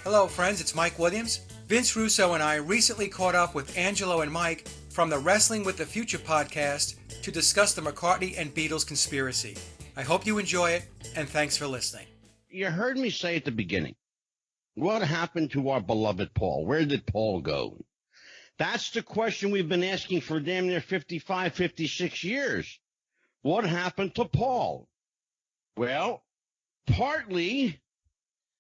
Hello friends, it's Mike Williams. Vince Russo and I recently caught up with Angelo and Mike from the Wrestling with the Future podcast to discuss the McCartney and Beatles conspiracy. I hope you enjoy it, and thanks for listening. You heard me say at the beginning, what happened to our beloved Paul? Where did Paul go? That's the question we've been asking for damn near 55, 56 years. What happened to Paul? Well, partly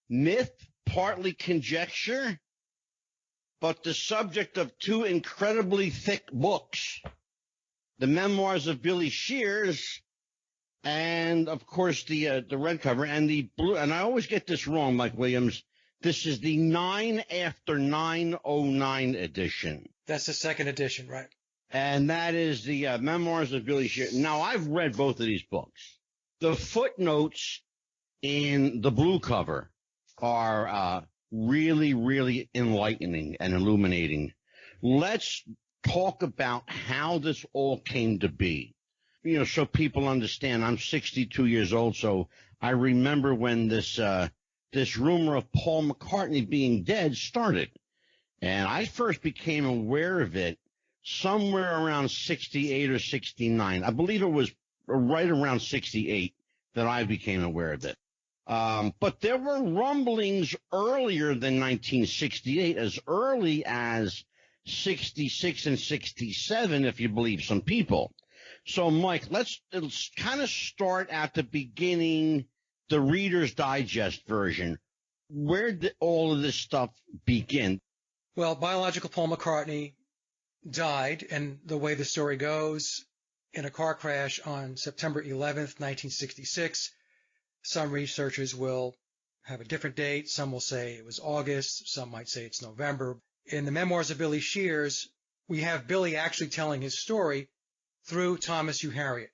myth, partly conjecture, but the subject of two incredibly thick books, the memoirs of Billy Shears, and of course the red cover and the blue. And I always get this wrong, Mike Williams. This is the 9 after 909 edition. That's the second edition, right? And that is the memoirs of Billy Shears. Now, I've read both of these books. The footnotes in the blue cover are really, really enlightening and illuminating. Let's talk about how this all came to be. You know, so people understand. I'm 62 years old, so I remember when this rumor of Paul McCartney being dead started. And I first became aware of it somewhere around 68 or 69. I believe it was right around 68 that I became aware of it. But there were rumblings earlier than 1968, as early as 66 and 67, if you believe some people. So, Mike, let's kind of start at the beginning, the Reader's Digest version. Where did all of this stuff begin? Well, biological Paul McCartney died, and the way the story goes, in a car crash on September 11th, 1966. Some researchers will have a different date. Some will say it was August. Some might say it's November. In the memoirs of Billy Shears, we have Billy actually telling his story through Thomas Hugh Harriott.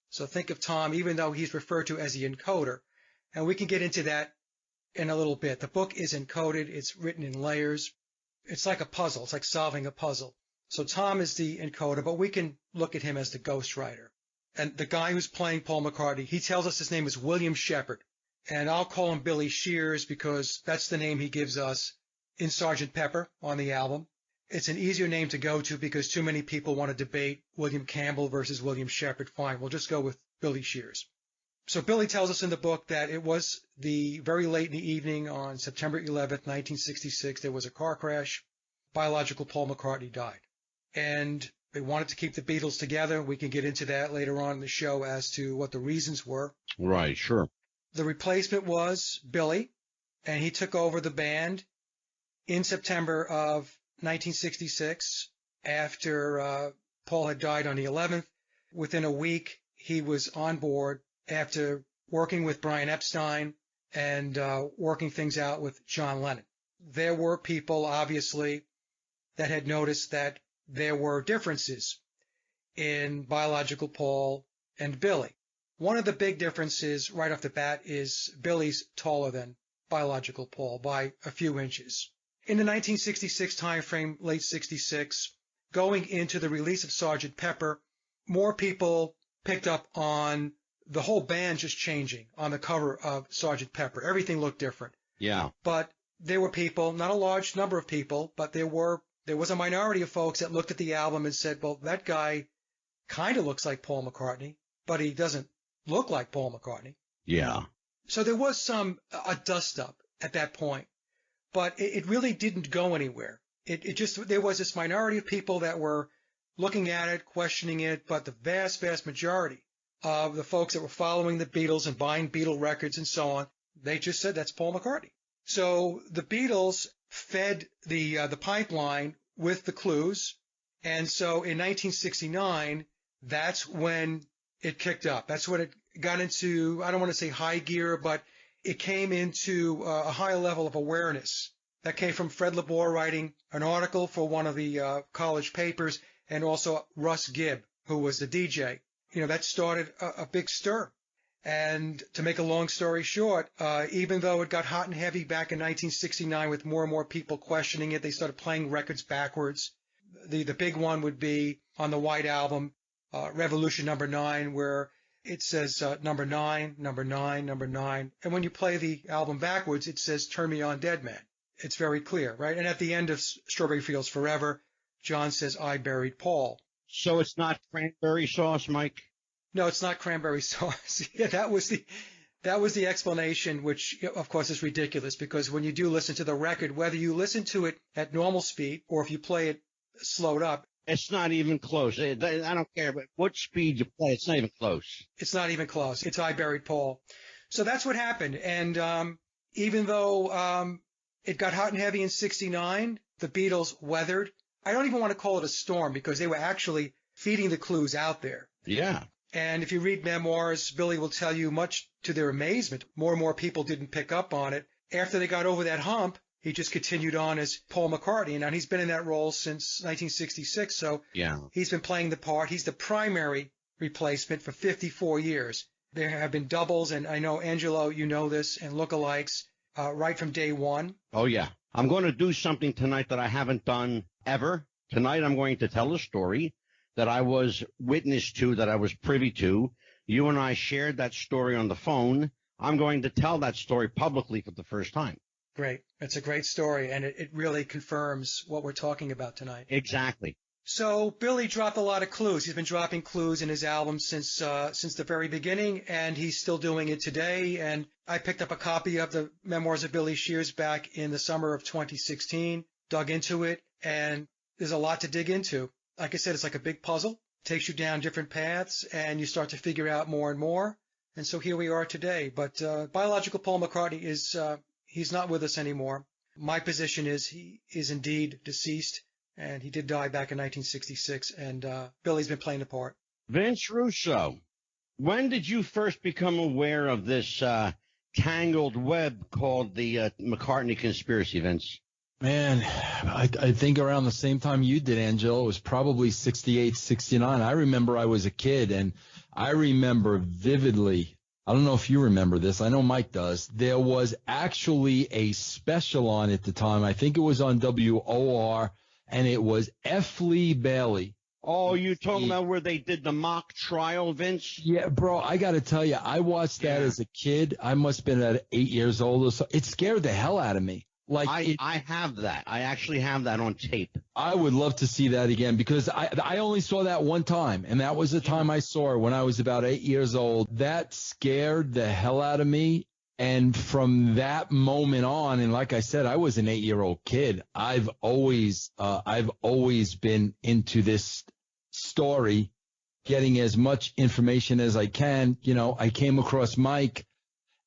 So think of Tom, even though he's referred to as the encoder, and we can get into that in a little bit. The book is encoded. It's written in layers. It's like a puzzle. It's like solving a puzzle. So Tom is the encoder, but we can look at him as the ghostwriter. And the guy who's playing Paul McCartney, he tells us his name is William Shepard. And I'll call him Billy Shears because that's the name he gives us in Sgt. Pepper on the album. It's an easier name to go to because too many people want to debate William Campbell versus William Shepard. Fine, we'll just go with Billy Shears. So Billy tells us in the book that it was the very late in the evening on September 11th, 1966. There was a car crash. Biological Paul McCartney died. And they wanted to keep the Beatles together. We can get into that later on in the show as to what the reasons were. Right, sure. The replacement was Billy, and he took over the band in September of 1966 after Paul had died on the 11th. Within a week, he was on board after working with Brian Epstein and working things out with John Lennon. There were people, obviously, that had noticed that there were differences in biological Paul and Billy. One of the big differences right off the bat is Billy's taller than biological Paul by a few inches. In the 1966 timeframe, late 66, going into the release of Sgt. Pepper, more people picked up on the whole band just changing on the cover of Sgt. Pepper. Everything looked different. Yeah. But there were people, not a large number of people, but there was a minority of folks that looked at the album and said, well, that guy kind of looks like Paul McCartney, but he doesn't look like Paul McCartney. Yeah. So there was a dust up at that point, but it really didn't go anywhere. There was this minority of people that were looking at it, questioning it, but the vast, vast majority of the folks that were following the Beatles and buying Beatle records and so on, they just said that's Paul McCartney. So the Beatles fed the pipeline with the clues. And so in 1969, that's when it kicked up. That's when it got into, I don't want to say high gear, but it came into a high level of awareness. That came from Fred LeBour writing an article for one of the college papers, and also Russ Gibb, who was the DJ. You know, that started a big stir. And to make a long story short, even though it got hot and heavy back in 1969 with more and more people questioning it, they started playing records backwards. The big one would be on the White Album, Revolution number 9, where it says number 9, number 9, number 9. And when you play the album backwards, it says Turn Me On Dead Man. It's very clear, right? And at the end of Strawberry Fields Forever, John says, I buried Paul. So it's not cranberry sauce, Mike? No, it's not cranberry sauce. Yeah, that was the explanation, which of course is ridiculous, because when you do listen to the record, whether you listen to it at normal speed or if you play it slowed up, it's not even close. I don't care but what speed you play. It's not even close. It's not even close. It's I buried Paul. So that's what happened. And even though it got hot and heavy in '69, the Beatles weathered. I don't even want to call it a storm because they were actually feeding the clues out there. Yeah. And if you read memoirs, Billy will tell you, much to their amazement, more and more people didn't pick up on it. After they got over that hump, he just continued on as Paul McCartney. And he's been in that role since 1966. So yeah, he's been playing the part. He's the primary replacement for 54 years. There have been doubles, and I know, Angelo, you know this, and lookalikes right from day one. Oh, yeah. I'm going to do something tonight that I haven't done ever. Tonight I'm going to tell a story that I was witness to, that I was privy to. You and I shared that story on the phone. I'm going to tell that story publicly for the first time. Great. It's a great story, and it really confirms what we're talking about tonight. Exactly. So Billy dropped a lot of clues. He's been dropping clues in his albums since the very beginning, and he's still doing it today. And I picked up a copy of the Memoirs of Billy Shears back in the summer of 2016, dug into it, and there's a lot to dig into. Like I said, it's like a big puzzle. It takes you down different paths, and you start to figure out more and more. And so here we are today. But biological Paul McCartney he's not with us anymore. My position is he is indeed deceased. And he did die back in 1966, and Billy's been playing the part. Vince Russo, when did you first become aware of this tangled web called the McCartney conspiracy, Vince? Man, I think around the same time you did, Angelo. It was probably 68, 69. I remember I was a kid, and I remember vividly, I don't know if you remember this. I know Mike does. There was actually a special on at the time. I think it was on WOR. And it was F. Lee Bailey. Oh, you talking about where they did the mock trial, Vince? Yeah, bro, I got to tell you, I watched that as a kid. I must have been at 8 years old or so. It scared the hell out of me. Like I have that. I actually have that on tape. I would love to see that again because I only saw that one time, and that was the time I saw it when I was about 8 years old. That scared the hell out of me. And from that moment on, and like I said, I was an 8-year-old kid. I've always been into this story, getting as much information as I can. You know, I came across Mike,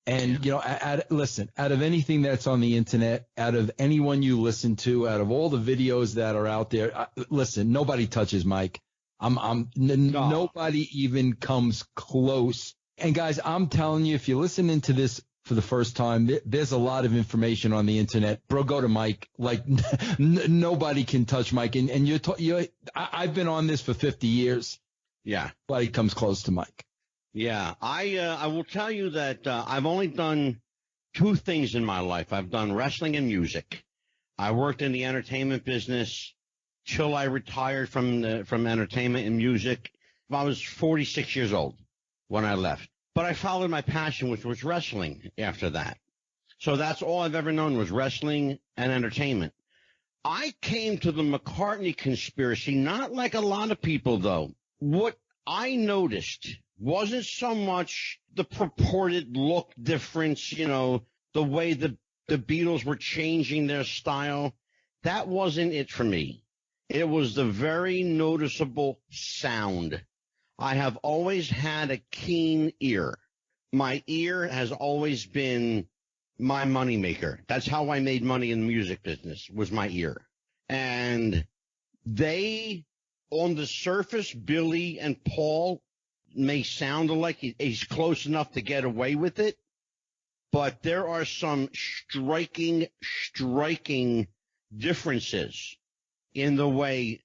and you know, out of anything that's on the internet, out of anyone you listen to, out of all the videos that are out there, listen, nobody touches Mike. Nobody even comes close. And guys, I'm telling you, if you're listening to this for the first time, there's a lot of information on the internet. Bro, go to Mike. Like nobody can touch Mike. And I've been on this for 50 years. Yeah. Nobody comes close to Mike. Yeah. I will tell you that I've only done two things in my life. I've done wrestling and music. I worked in the entertainment business till I retired from entertainment and music. I was 46 years old when I left. But I followed my passion, which was wrestling after that. So that's all I've ever known was wrestling and entertainment. I came to the McCartney conspiracy, not like a lot of people, though. What I noticed wasn't so much the purported look difference, you know, the way the Beatles were changing their style. That wasn't it for me. It was the very noticeable sound. I have always had a keen ear. My ear has always been my moneymaker. That's how I made money in the music business, was my ear. And they, on the surface, Billy and Paul may sound alike. He's close enough to get away with it. But there are some striking differences in the way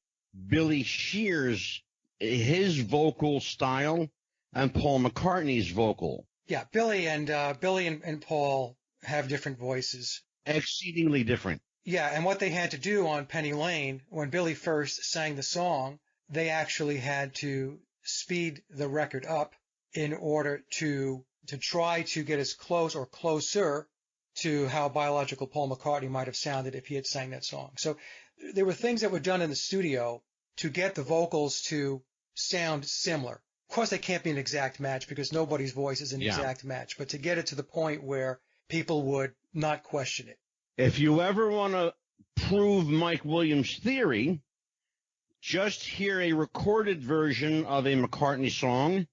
Billy Shears, his vocal style, and Paul McCartney's vocal. Yeah, Billy and Paul have different voices. Exceedingly different. Yeah, and what they had to do on Penny Lane, when Billy first sang the song, they actually had to speed the record up in order to try to get as close or closer to how biological Paul McCartney might have sounded if he had sang that song. So there were things that were done in the studio to get the vocals to sound similar. Of course, they can't be an exact match because nobody's voice is an exact match, but to get it to the point where people would not question it. If you ever want to prove Mike Williams' theory, just hear a recorded version of a McCartney song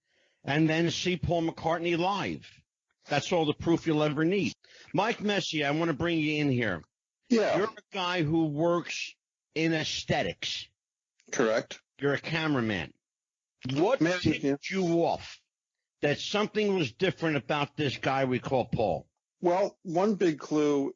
and then see Paul McCartney live. That's all the proof you'll ever need. Mike Messier, I want to bring you in here. Yeah. You're a guy who works in aesthetics. Correct. You're a cameraman. What tipped you off that something was different about this guy we call Paul? Well, one big clue,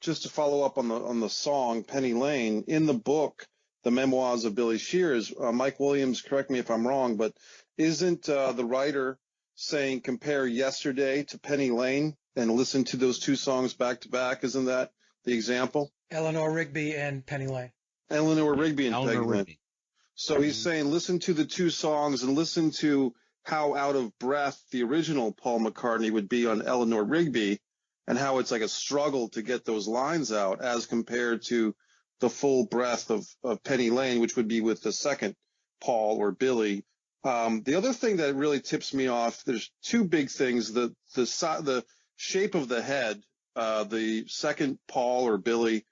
just to follow up on the song Penny Lane, in the book, The Memoirs of Billy Shears, Mike Williams, correct me if I'm wrong, but isn't the writer saying compare Yesterday to Penny Lane and listen to those two songs back to back? Isn't that the example? Eleanor Rigby and Penny Lane. Eleanor Rigby and Peggy Lane. Rigby. So he's saying listen to the two songs and listen to how out of breath the original Paul McCartney would be on Eleanor Rigby and how it's like a struggle to get those lines out as compared to the full breath of Penny Lane, which would be with the second Paul or Billy. The other thing that really tips me off, there's two big things. The shape of the head, the second Paul or Billy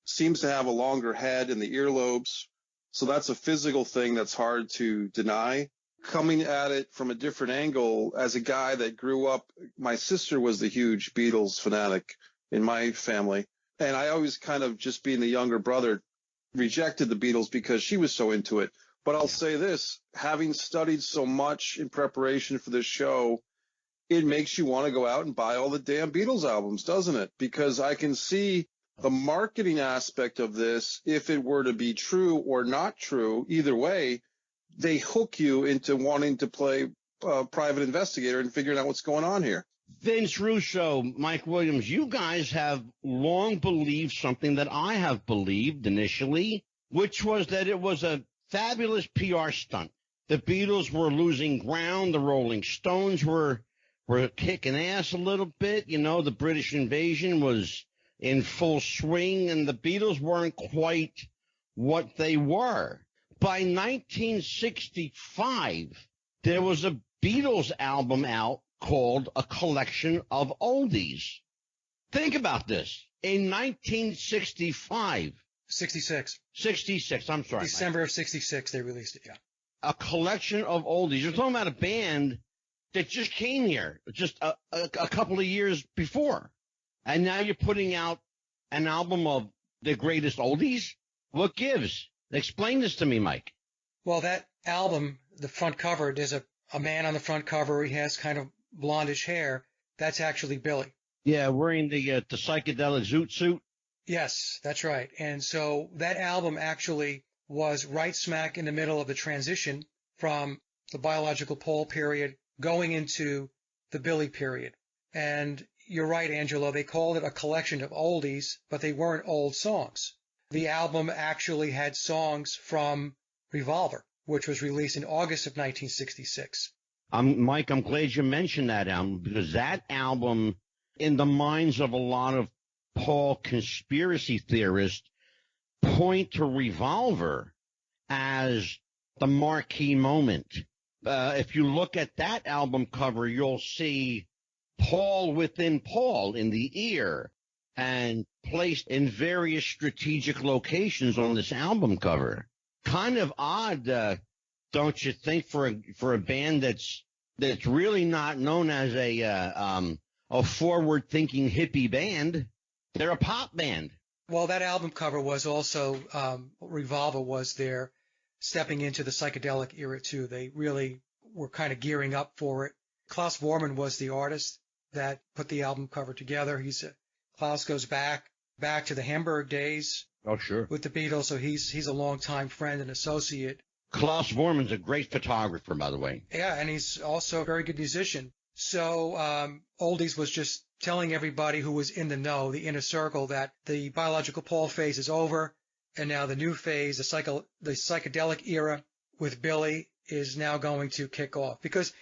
seems to have a longer head in the earlobes. So that's a physical thing that's hard to deny. Coming at it from a different angle, as a guy that grew up, my sister was the huge Beatles fanatic in my family. And I always kind of, just being the younger brother, rejected the Beatles because she was so into it. But I'll say this, having studied so much in preparation for this show, it makes you want to go out and buy all the damn Beatles albums, doesn't it? Because I can see the marketing aspect of this, if it were to be true or not true, either way, they hook you into wanting to play private investigator and figuring out what's going on here. Vince Russo, Mike Williams, you guys have long believed something that I have believed initially, which was that it was a fabulous PR stunt. The Beatles were losing ground. The Rolling Stones were kicking ass a little bit. You know, the British invasion was in full swing, and the Beatles weren't quite what they were. By 1965, there was a Beatles album out called A Collection of Oldies. Think about this. In 1965. 66, I'm sorry. December of 66, they released it, yeah. A collection of oldies. You're talking about a band that just came here just a couple of years before. And now you're putting out an album of the greatest oldies? What gives? Explain this to me, Mike. Well, that album, the front cover, there's a man on the front cover. He has kind of blondish hair. That's actually Billy. Yeah, wearing the psychedelic zoot suit. Yes, that's right. And so that album actually was right smack in the middle of the transition from the biological Paul period going into the Billy period. And you're right, Angelo, they called it a collection of oldies, but they weren't old songs. The album actually had songs from Revolver, which was released in August of 1966. Mike, I'm glad you mentioned that album, because that album, in the minds of a lot of Paul conspiracy theorists, point to Revolver as the marquee moment. If you look at that album cover, you'll see Paul within Paul in the ear and placed in various strategic locations on this album cover. Kind of odd, don't you think, for a band that's really not known as a forward-thinking hippie band? They're a pop band. Well, that album cover was also Revolver was there, stepping into the psychedelic era too. They really were kind of gearing up for it. Klaus Voormann was the artist that put the album cover together. Klaus goes back to the Hamburg days. Oh, sure. With the Beatles, so he's a longtime friend and associate. Klaus Voormann's a great photographer, by the way. Yeah, and he's also a very good musician. So Oldies was just telling everybody who was in the know, the inner circle, that the biological Paul phase is over, and now the new phase, the psychedelic era with Billy, is now going to kick off. Because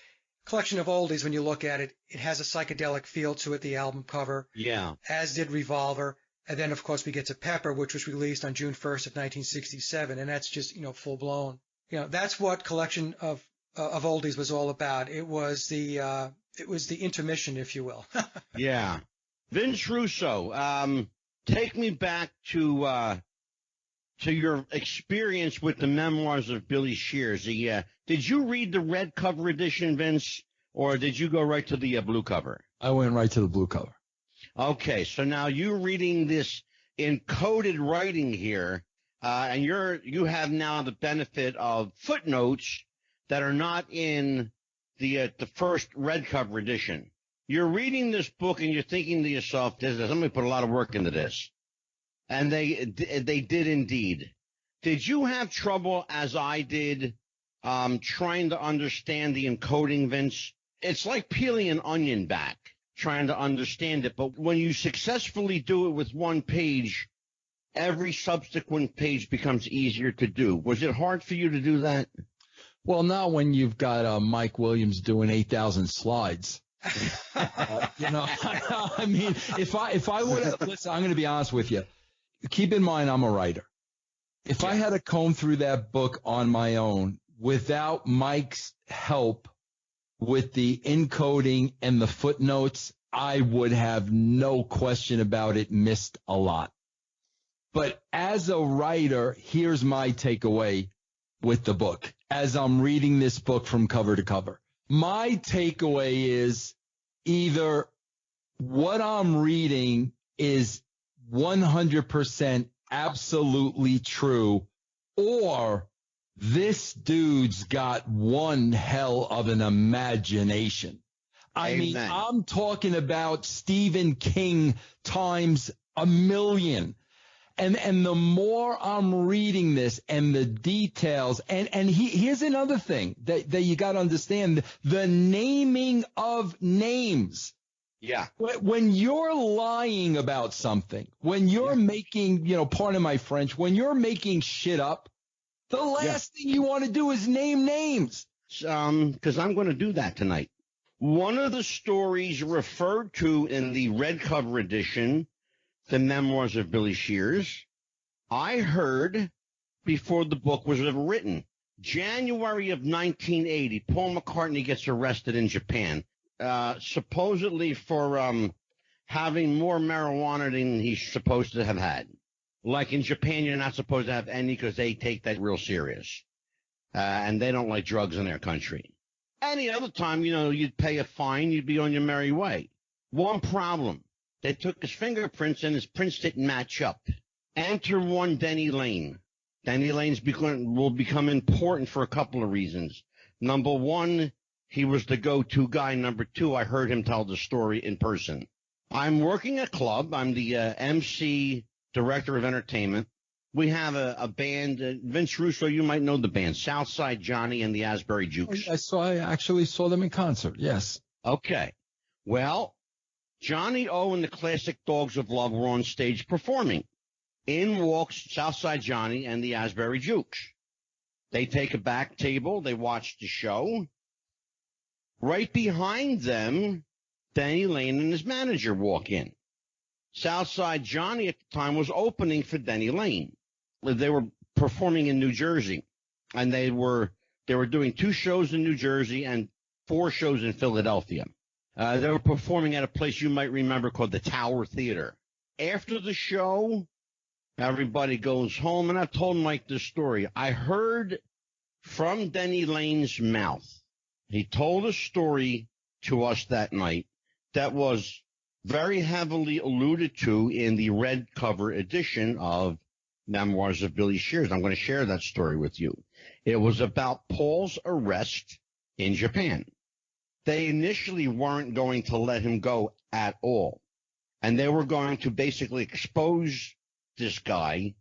collection of oldies, when you look at it, it has a psychedelic feel to it, the album cover, Yeah. as did Revolver. And then, of course, we get to Pepper, which was released on June 1st of 1967, and that's just, full blown. That's what collection of oldies was all about. It was the intermission, if you will. Yeah. Vince Russo, take me back to your experience with the memoirs of Billy Shears. Did you read the red cover edition, Vince, or did you go right to the blue cover? I went right to the blue cover. Okay, so now you're reading this encoded writing here, and you have now the benefit of footnotes that are not in the first red cover edition. You're reading this book and you're thinking to yourself, somebody put a lot of work into this. And they did indeed. Did you have trouble, as I did, trying to understand the encoding, Vince? It's like peeling an onion back, trying to understand it. But when you successfully do it with one page, every subsequent page becomes easier to do. Was it hard for you to do that? Well, not when you've got Mike Williams doing 8,000 slides. I mean, if I would have, listen, I'm going to be honest with you. Keep in mind, I'm a writer. If I had to comb through that book on my own without Mike's help with the encoding and the footnotes, I would have no question about it missed a lot. But as a writer, here's my takeaway with the book as I'm reading this book from cover to cover. My takeaway is either what I'm reading is 100% absolutely true, or this dude's got one hell of an imagination. I mean, I'm talking about Stephen King times a million. And the more I'm reading this and the details, and here's another thing that you got to understand, the naming of names. Yeah. When you're lying about something, when you're making, pardon my French, when you're making shit up, the last thing you want to do is name names. Because I'm going to do that tonight. One of the stories referred to in the red cover edition, the memoirs of Billy Shears, I heard before the book was ever written. January of 1980, Paul McCartney gets arrested in Japan, supposedly for having more marijuana than he's supposed to have had. Like in Japan, you're not supposed to have any because they take that real serious. And they don't like drugs in their country. Any other time, you'd pay a fine, you'd be on your merry way. One problem. They took his fingerprints and his prints didn't match up. Enter one Denny Lane. Denny Lane's will become important for a couple of reasons. Number one, he was the go-to guy. Number two, I heard him tell the story in person. I'm working a club. I'm the MC, director of entertainment. We have a band. Vince Russo, you might know the band, Southside Johnny and the Asbury Jukes. I actually saw them in concert, yes. Okay. Well, Johnny O and the Classic Dogs of Love were on stage performing. In walks Southside Johnny and the Asbury Jukes. They take a back table. They watch the show. Right behind them, Denny Lane and his manager walk in. Southside Johnny at the time was opening for Denny Lane. They were performing in New Jersey, and they were doing 2 shows in New Jersey and 4 shows in Philadelphia. They were performing at a place you might remember called the Tower Theater. After the show, everybody goes home, and I've told Mike this story. I heard from Denny Lane's mouth. He told a story to us that night that was very heavily alluded to in the red cover edition of Memoirs of Billy Shears. I'm going to share that story with you. It was about Paul's arrest in Japan. They initially weren't going to let him go at all. And they were going to basically expose this guy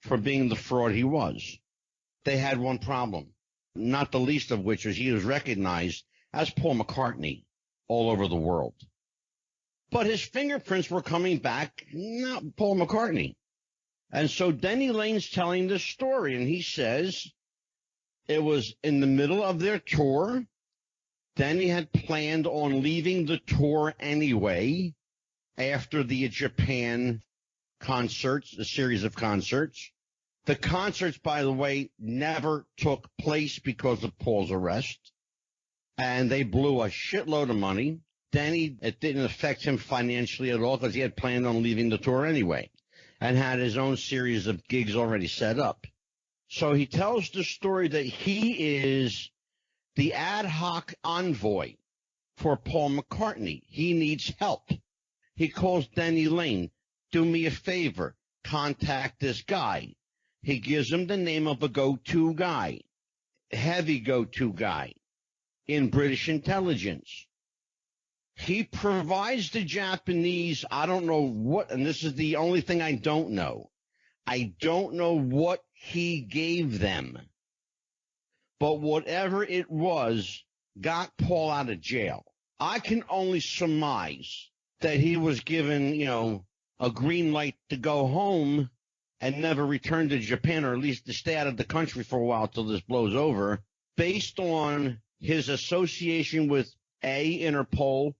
for being the fraud he was. They had one problem, not the least of which was he was recognized as Paul McCartney all over the world. But his fingerprints were coming back, not Paul McCartney. And so Denny Lane's telling this story, and he says it was in the middle of their tour. Denny had planned on leaving the tour anyway after the Japan concerts, a series of concerts. The concerts, by the way, never took place because of Paul's arrest, and they blew a shitload of money. Denny, it didn't affect him financially at all because he had planned on leaving the tour anyway and had his own series of gigs already set up. So he tells the story that he is the ad hoc envoy for Paul McCartney. He needs help. He calls Denny Lane, do me a favor, contact this guy. He gives him the name of a go-to guy, heavy go-to guy in British intelligence. He provides the Japanese, I don't know what, and this is the only thing I don't know. I don't know what he gave them. But whatever it was got Paul out of jail. I can only surmise that he was given, a green light to go home and never return to Japan, or at least to stay out of the country for a while till this blows over, based on his association with A, Interpol,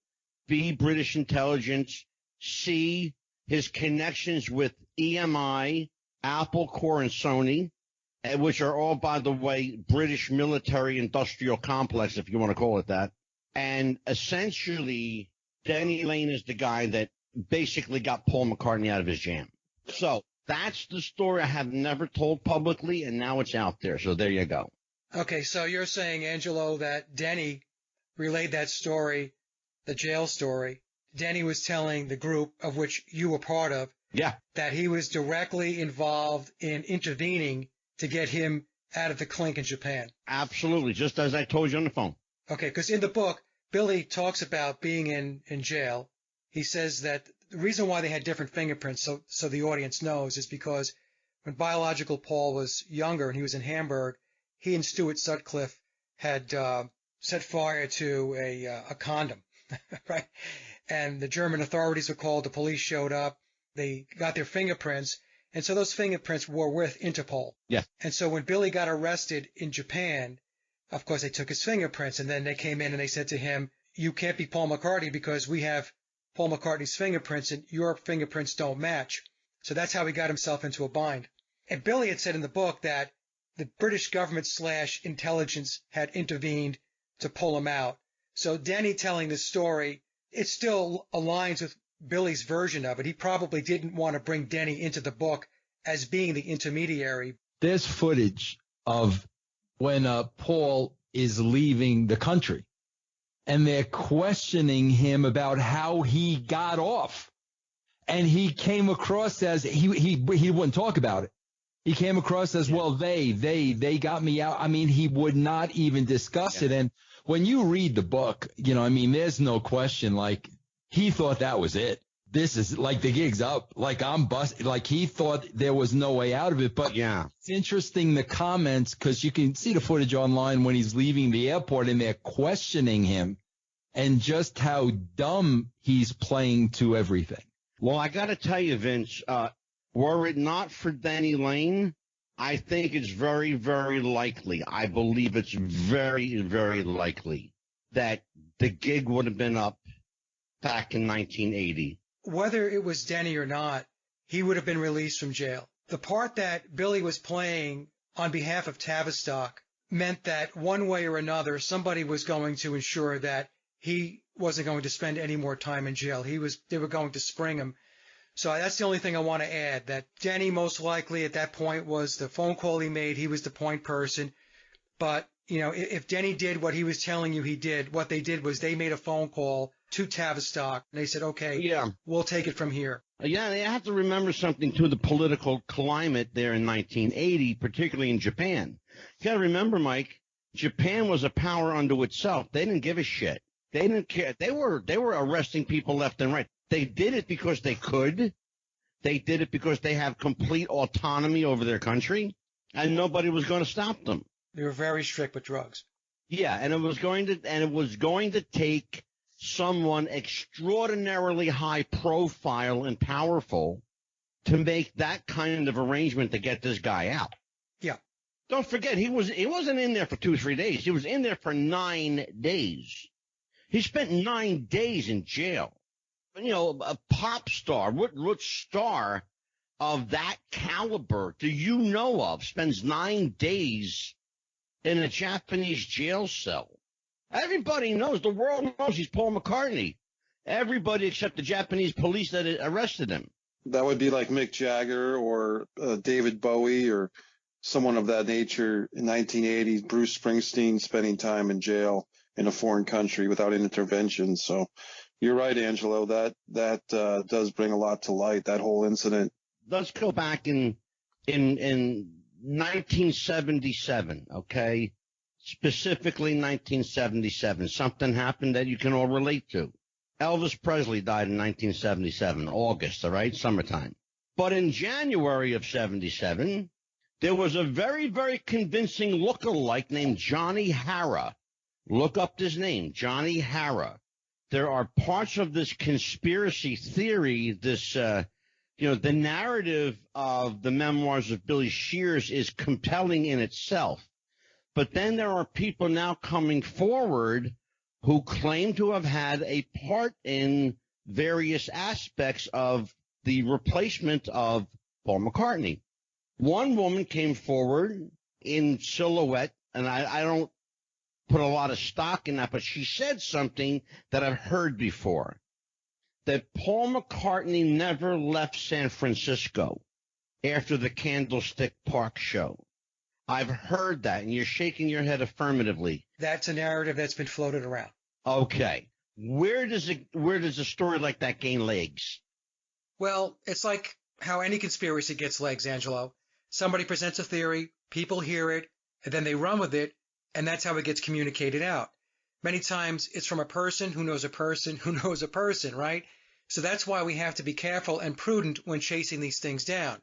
B, British intelligence, C, his connections with EMI, Apple Corps, and Sony, which are all, by the way, British military industrial complex, if you want to call it that. And essentially, Denny Lane is the guy that basically got Paul McCartney out of his jam. So that's the story I have never told publicly, and now it's out there. So there you go. Okay, so you're saying, Angelo, that Denny relayed that story, the jail story. Denny was telling the group of which you were part of, that he was directly involved in intervening to get him out of the clink in Japan. Absolutely, just as I told you on the phone. Okay, because in the book, Billy talks about being in jail. He says that the reason why they had different fingerprints, so the audience knows, is because when biological Paul was younger and he was in Hamburg, he and Stuart Sutcliffe had set fire to a condom, right? And the German authorities were called, the police showed up, they got their fingerprints, and so those fingerprints were with Interpol. Yeah. And so when Billy got arrested in Japan, of course they took his fingerprints, and then they came in and they said to him, you can't be Paul McCartney because we have Paul McCartney's fingerprints and your fingerprints don't match. So that's how he got himself into a bind. And Billy had said in the book that the British government / intelligence had intervened to pull him out. So Denny telling this story, it still aligns with Billy's version of it. He probably didn't want to bring Denny into the book as being the intermediary. There's footage of when Paul is leaving the country, and they're questioning him about how he got off. And he came across as, he wouldn't talk about it. He came across as, well, they got me out. I mean, he would not even discuss it. And when you read the book, there's no question, like, he thought that was it. This is like the gig's up, like I'm busted. Like he thought there was no way out of it. But it's interesting, the comments, because you can see the footage online when he's leaving the airport and they're questioning him and just how dumb he's playing to everything. Well, I got to tell you, Vince, were it not for Denny Lane, I think it's very, very likely. I believe it's very, very likely that the gig would have been up back in 1980. Whether it was Denny or not, he would have been released from jail. The part that Billy was playing on behalf of Tavistock meant that one way or another, somebody was going to ensure that he wasn't going to spend any more time in jail. They were going to spring him. So that's the only thing I want to add, that Denny most likely at that point was the phone call he made. He was the point person. But, if Denny did what he was telling you he did, what they did was they made a phone call to Tavistock, and they said, okay, we'll take it from here. Yeah, they have to remember something, too, the political climate there in 1980, particularly in Japan. You got to remember, Mike, Japan was a power unto itself. They didn't give a shit. They didn't care. They were arresting people left and right. They did it because they could. They did it because they have complete autonomy over their country, and nobody was going to stop them. They were very strict with drugs. Yeah, and it was going to take someone extraordinarily high profile and powerful to make that kind of arrangement to get this guy out. Yeah. Don't forget, he wasn't in there for 2-3 days. He was in there for 9 days. He spent 9 days in jail. You know, a pop star, what star of that caliber do you know of spends 9 days in a Japanese jail cell? Everybody knows, the world knows he's Paul McCartney. Everybody except the Japanese police that arrested him. That would be like Mick Jagger or David Bowie or someone of that nature in 1980s, Bruce Springsteen spending time in jail in a foreign country without intervention. So you're right, Angelo, that does bring a lot to light, that whole incident. Let's go back in 1977, okay? Specifically 1977. Something happened that you can all relate to. Elvis Presley died in 1977, August, all right, summertime. But in January of 77, there was a very, very convincing lookalike named Johnny Hara. Look up this name, Johnny Hara. There are parts of this conspiracy theory, this, the narrative of the memoirs of Billy Shears is compelling in itself. But then there are people now coming forward who claim to have had a part in various aspects of the replacement of Paul McCartney. One woman came forward in silhouette, and I don't put a lot of stock in that, but she said something that I've heard before, that Paul McCartney never left San Francisco after the Candlestick Park show. I've heard that, and you're shaking your head affirmatively. That's a narrative that's been floated around. Okay. Where does a story like that gain legs? Well, it's like how any conspiracy gets legs, Angelo. Somebody presents a theory, people hear it, and then they run with it, and that's how it gets communicated out. Many times it's from a person who knows a person who knows a person, right? So that's why we have to be careful and prudent when chasing these things down.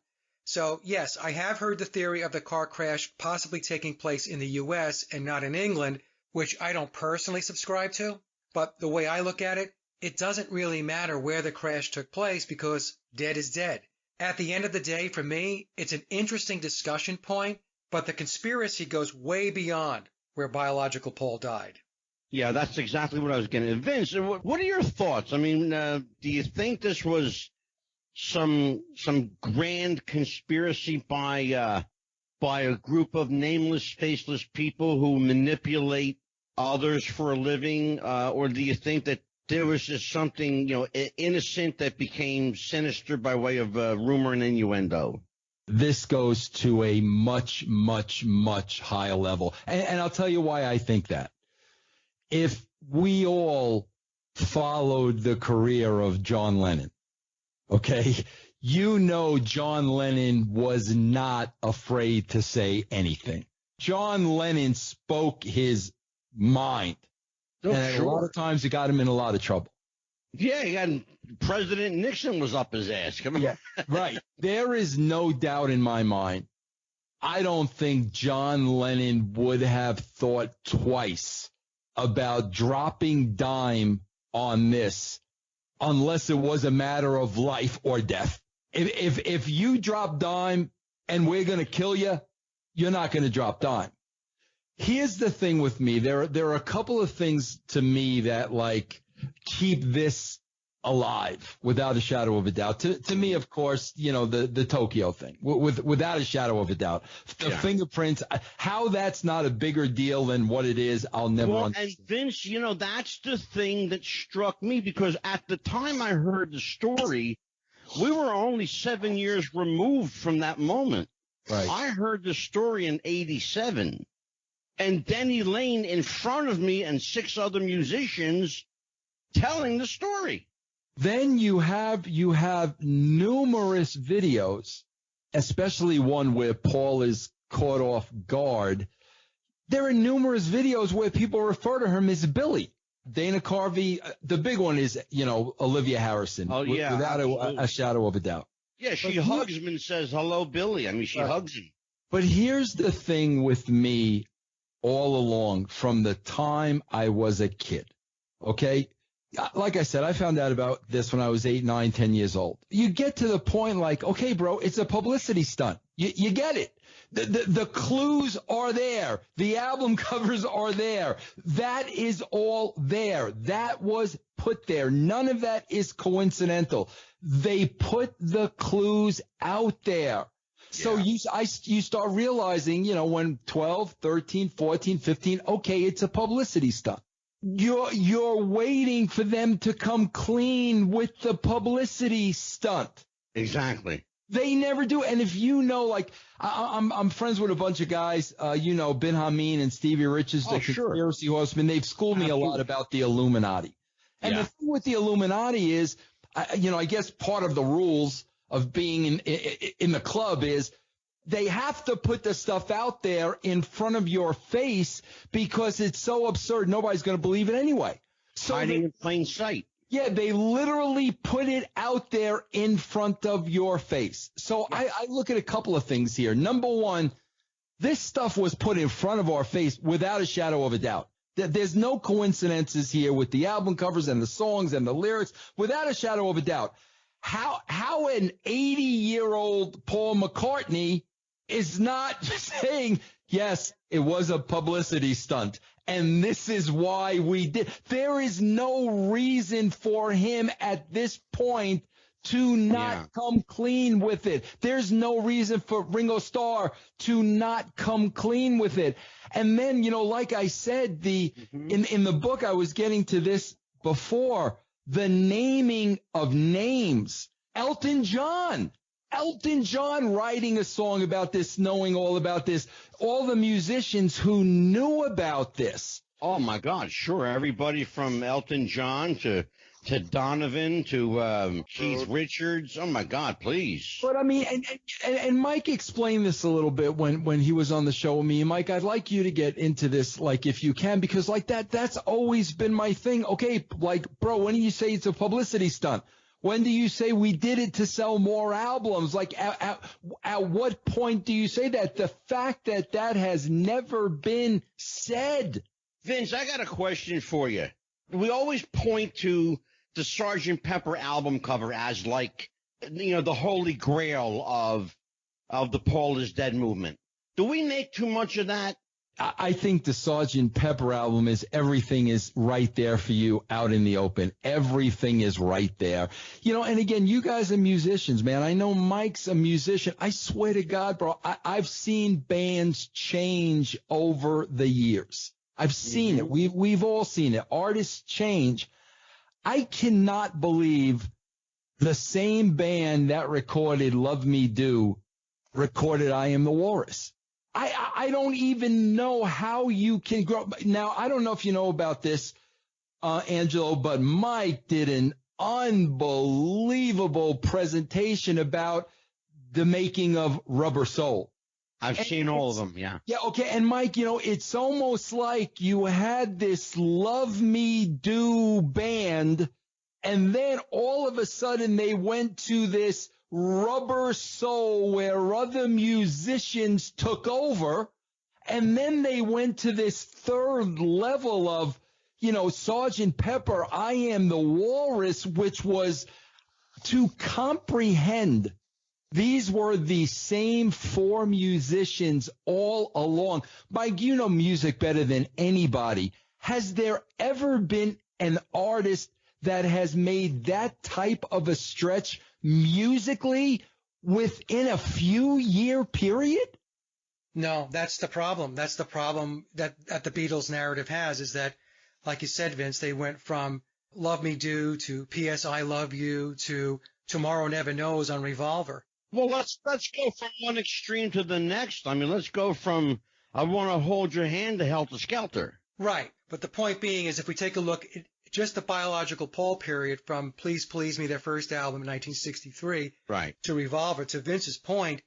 So, yes, I have heard the theory of the car crash possibly taking place in the U.S. and not in England, which I don't personally subscribe to. But the way I look at it, it doesn't really matter where the crash took place because dead is dead. At the end of the day, for me, it's an interesting discussion point, but the conspiracy goes way beyond where biological Paul died. Yeah, that's exactly what I was getting at. Vince, what are your thoughts? I mean, do you think this was some grand conspiracy by a group of nameless, faceless people who manipulate others for a living, or do you think that there was just something, innocent that became sinister by way of rumor and innuendo? This goes to a much, much, much higher level. And I'll tell you why I think that. If we all followed the career of John Lennon, okay, John Lennon was not afraid to say anything. John Lennon spoke his mind. And a lot of times it got him in a lot of trouble. Yeah, President Nixon was up his ass. Come on. Yeah, right. There is no doubt in my mind. I don't think John Lennon would have thought twice about dropping dime on this unless it was a matter of life or death. If you drop dime and we're going to kill you, you're not going to drop dime. Here's the thing with me. There are a couple of things to me that keep this alive without a shadow of a doubt. To me, of course, the Tokyo thing without a shadow of a doubt. The fingerprints, how that's not a bigger deal than what it is, I'll never understand. And Vince, that's the thing that struck me, because at the time I heard the story, we were only 7 years removed from that moment. Right. I heard the story in 87. And Denny Lane in front of me and 6 other musicians telling the story. Then you have numerous videos, especially one where Paul is caught off guard. There are numerous videos where people refer to him as Billy. Dana Carvey, the big one is, Olivia Harrison. Oh, yeah. Without a shadow of a doubt. Yeah, she hugs him and says, "Hello, Billy." I mean, she hugs him. But here's the thing with me all along from the time I was a kid, okay? Like I said, I found out about this when I was 8, 9, 10 years old. You get to the point okay, bro, it's a publicity stunt. You get it. The clues are there. The album covers are there. That is all there. That was put there. None of that is coincidental. They put the clues out there. So you start realizing, when 12, 13, 14, 15, okay, it's a publicity stunt. You're waiting for them to come clean with the publicity stunt. Exactly. They never do. And if I'm friends with a bunch of guys, Ben Hameen and Stevie Richards, the conspiracy horsemen. They've schooled me a lot about the Illuminati. And the thing with the Illuminati is, I guess part of the rules of being in the club is they have to put the stuff out there in front of your face because it's so absurd. Nobody's going to believe it anyway. So hiding in plain sight. Yeah, they literally put it out there in front of your face. So I look at a couple of things here. Number one, this stuff was put in front of our face without a shadow of a doubt. There's no coincidences here with the album covers and the songs and the lyrics, without a shadow of a doubt. How an 80-year-old Paul McCartney is not saying, yes, it was a publicity stunt, and this is why we did. There is no reason for him at this point to not come clean with it. There's no reason for Ringo Starr to not come clean with it. And then, like I said, in the book, I was getting to this before, the naming of names. Elton John writing a song about this, knowing all about this, all the musicians who knew about this. Oh, my God, sure. Everybody from Elton John to Donovan to Keith Richards. Oh, my God, please. But, I mean, and Mike explained this a little bit when he was on the show with me. And, Mike, I'd like you to get into this, if you can, because, that's always been my thing. Okay, bro, when do you say it's a publicity stunt? When do you say we did it to sell more albums? At what point do you say that? The fact that has never been said. Vince, I got a question for you. We always point to the Sgt. Pepper album cover as the holy grail of the Paul is Dead movement. Do we make too much of that? I think the Sgt. Pepper album is everything is right there for you out in the open. Everything is right there. And again, you guys are musicians, man. I know Mike's a musician. I swear to God, bro, I've seen bands change over the years. I've seen it. We've all seen it. Artists change. I cannot believe the same band that recorded Love Me Do recorded I Am the Walrus. I don't even know how you can grow. Now, I don't know if you know about this, Angelo, but Mike did an unbelievable presentation about the making of Rubber Soul. I've seen all of them, yeah. Yeah, okay. And, Mike, it's almost like you had this Love Me Do band, and then all of a sudden they went to this Rubber Soul where other musicians took over, and then they went to this third level of, Sgt. Pepper, I Am the Walrus, which was to comprehend. These were the same four musicians all along. Mike, you know music better than anybody. Has there ever been an artist that has made that type of a stretch musically within a few-year period? No, that's the problem. That's the problem that the Beatles narrative has, is that, like you said, Vince, they went from Love Me Do to P.S. I Love You to Tomorrow Never Knows on Revolver. Well, let's go from one extreme to the next. I mean, let's go from I Want to Hold Your Hand to Helter Skelter. Right. But the point being is, if we take a look at just the biological Paul period from Please Please Me, their first album in 1963, right, to Revolver, to Vince's point,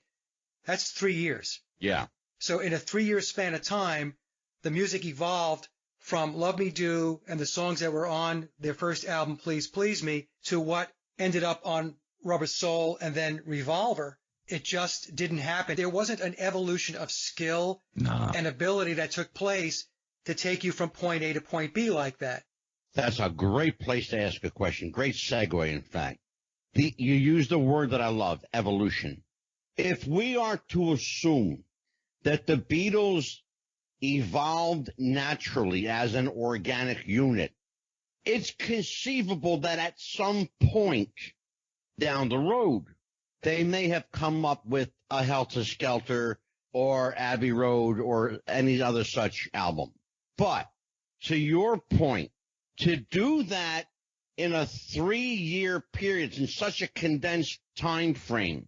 that's 3 years. Yeah. So in a 3-year span of time, the music evolved from Love Me Do and the songs that were on their first album, Please Please Me, to what ended up on Rubber Soul and then Revolver. It just didn't happen. There wasn't an evolution of skill and ability that took place to take you from point A to point B like that. That's a great place to ask a question. Great segue, in fact. You used a word that I love, evolution. If we are to assume that the Beatles evolved naturally as an organic unit, it's conceivable that at some point down the road, they may have come up with a Helter Skelter or Abbey Road or any other such album. But to your point, to do that in a 3-year period, in such a condensed time frame,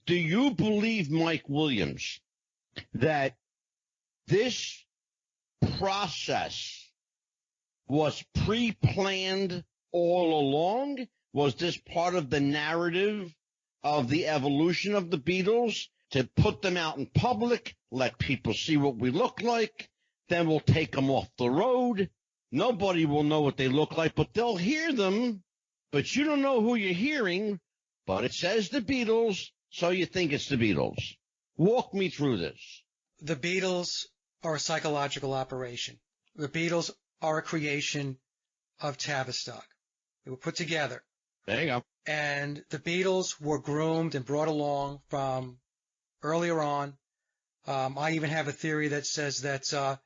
do you believe, Mike Williams, that this process was pre-planned all along? Was this part of the narrative of the evolution of the Beatles, to put them out in public, let people see what we look like, then we'll take them off the road? Nobody will know what they look like, but they'll hear them, but you don't know who you're hearing, but it says the Beatles, so you think it's the Beatles. Walk me through this. The Beatles are a psychological operation. The Beatles are a creation of Tavistock. They were put together. There you go. And the Beatles were groomed and brought along from earlier on. I even have a theory that says that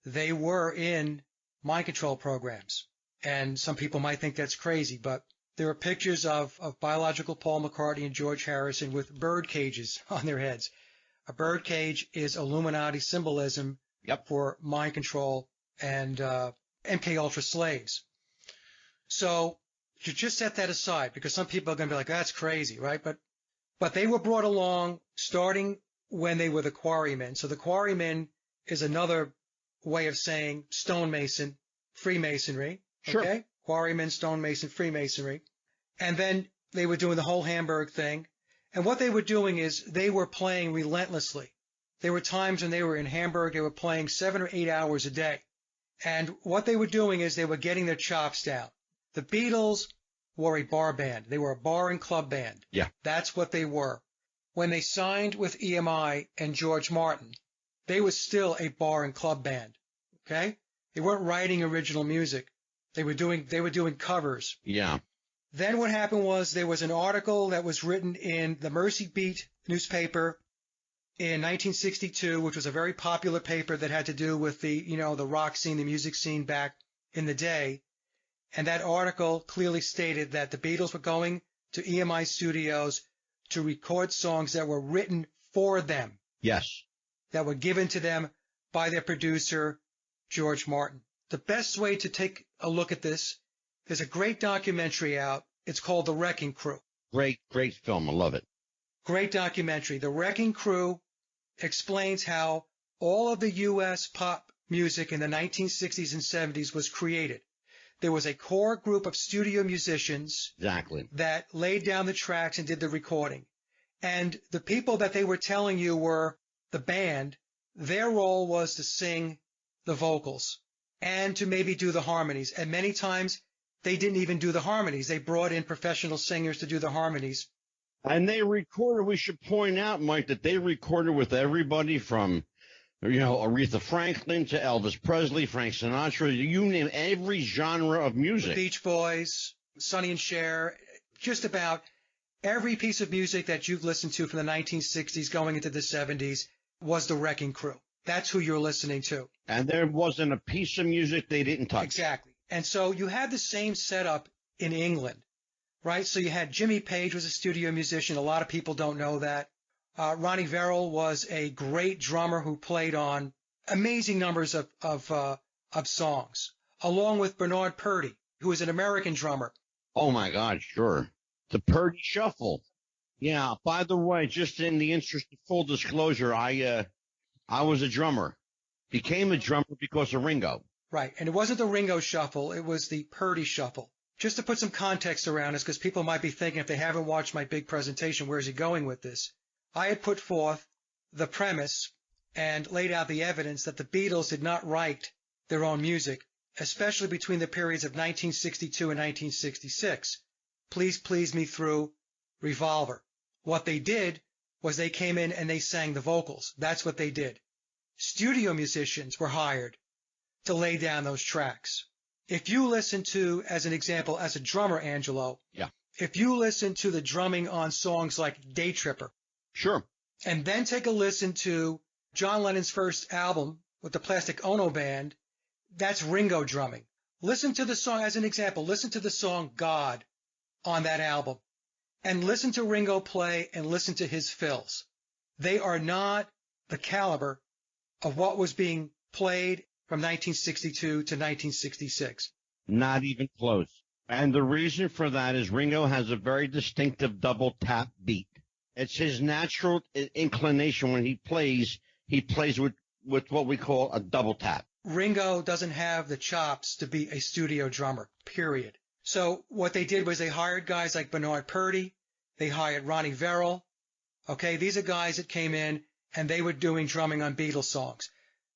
they were in mind control programs. And some people might think that's crazy, but there are pictures of biological Paul McCartney and George Harrison with bird cages on their heads. A bird cage is Illuminati symbolism for mind control and MK Ultra slaves. So you just set that aside, because some people are going to be like, that's crazy, right? But they were brought along starting when they were the Quarrymen. So the Quarrymen is another way of saying stonemason, Freemasonry. Sure. Okay? Quarrymen, stonemason, Freemasonry. And then they were doing the whole Hamburg thing. And what they were doing is they were playing relentlessly. There were times when they were in Hamburg, they were playing 7 or 8 hours a day. And what they were doing is they were getting their chops down. The Beatles were a bar band. They were a bar and club band. Yeah. That's what they were. When they signed with EMI and George Martin, they were still a bar and club band. Okay? They weren't writing original music. They were doing covers. Yeah. Then what happened was there was an article that was written in the Mercy Beat newspaper in 1962, which was a very popular paper that had to do with the rock scene, the music scene back in the day. And that article clearly stated that the Beatles were going to EMI studios to record songs that were written for them. Yes. That were given to them by their producer, George Martin. The best way to take a look at this, there's a great documentary out. It's called The Wrecking Crew. Great film. I love it. Great documentary. The Wrecking Crew explains how all of the U.S. pop music in the 1960s and 70s was created. There was a core group of studio musicians that laid down the tracks and did the recording. And the people that they were telling you were the band, their role was to sing the vocals and to maybe do the harmonies. And many times they didn't even do the harmonies. They brought in professional singers to do the harmonies. And they recorded, we should point out, Mike, that they recorded with everybody from, Aretha Franklin to Elvis Presley, Frank Sinatra, you name every genre of music. The Beach Boys, Sonny and Cher, just about every piece of music that you've listened to from the 1960s going into the 70s was the Wrecking Crew. That's who you're listening to. And there wasn't a piece of music they didn't touch. Exactly. And so you had the same setup in England, right? So you had Jimmy Page was a studio musician. A lot of people don't know that. Ronnie Verrill was a great drummer who played on amazing numbers of songs, along with Bernard Purdie, who was an American drummer. Oh, my God, sure. The Purdie Shuffle. Yeah, by the way, just in the interest of full disclosure, I was a drummer. Became a drummer because of Ringo. Right, and it wasn't the Ringo Shuffle, it was the Purdie Shuffle. Just to put some context around this, because people might be thinking, if they haven't watched my big presentation, where's he going with this? I had put forth the premise and laid out the evidence that the Beatles did not write their own music, especially between the periods of 1962 and 1966. Please Please Me through Revolver. What they did was they came in and they sang the vocals. That's what they did. Studio musicians were hired to lay down those tracks. If you listen to, as an example, as a drummer, Angelo, if you listen to the drumming on songs like Day Tripper, Sure. And then take a listen to John Lennon's first album with the Plastic Ono Band. That's Ringo drumming. Listen to the song as an example. Listen to the song God on that album and listen to Ringo play and listen to his fills. They are not the caliber of what was being played from 1962 to 1966. Not even close. And the reason for that is Ringo has a very distinctive double tap beat. It's his natural inclination when he plays with what we call a double tap. Ringo doesn't have the chops to be a studio drummer, period. So what they did was they hired guys like Bernard Purdie. They hired Ronnie Verrill. Okay, these are guys that came in and they were doing drumming on Beatles songs.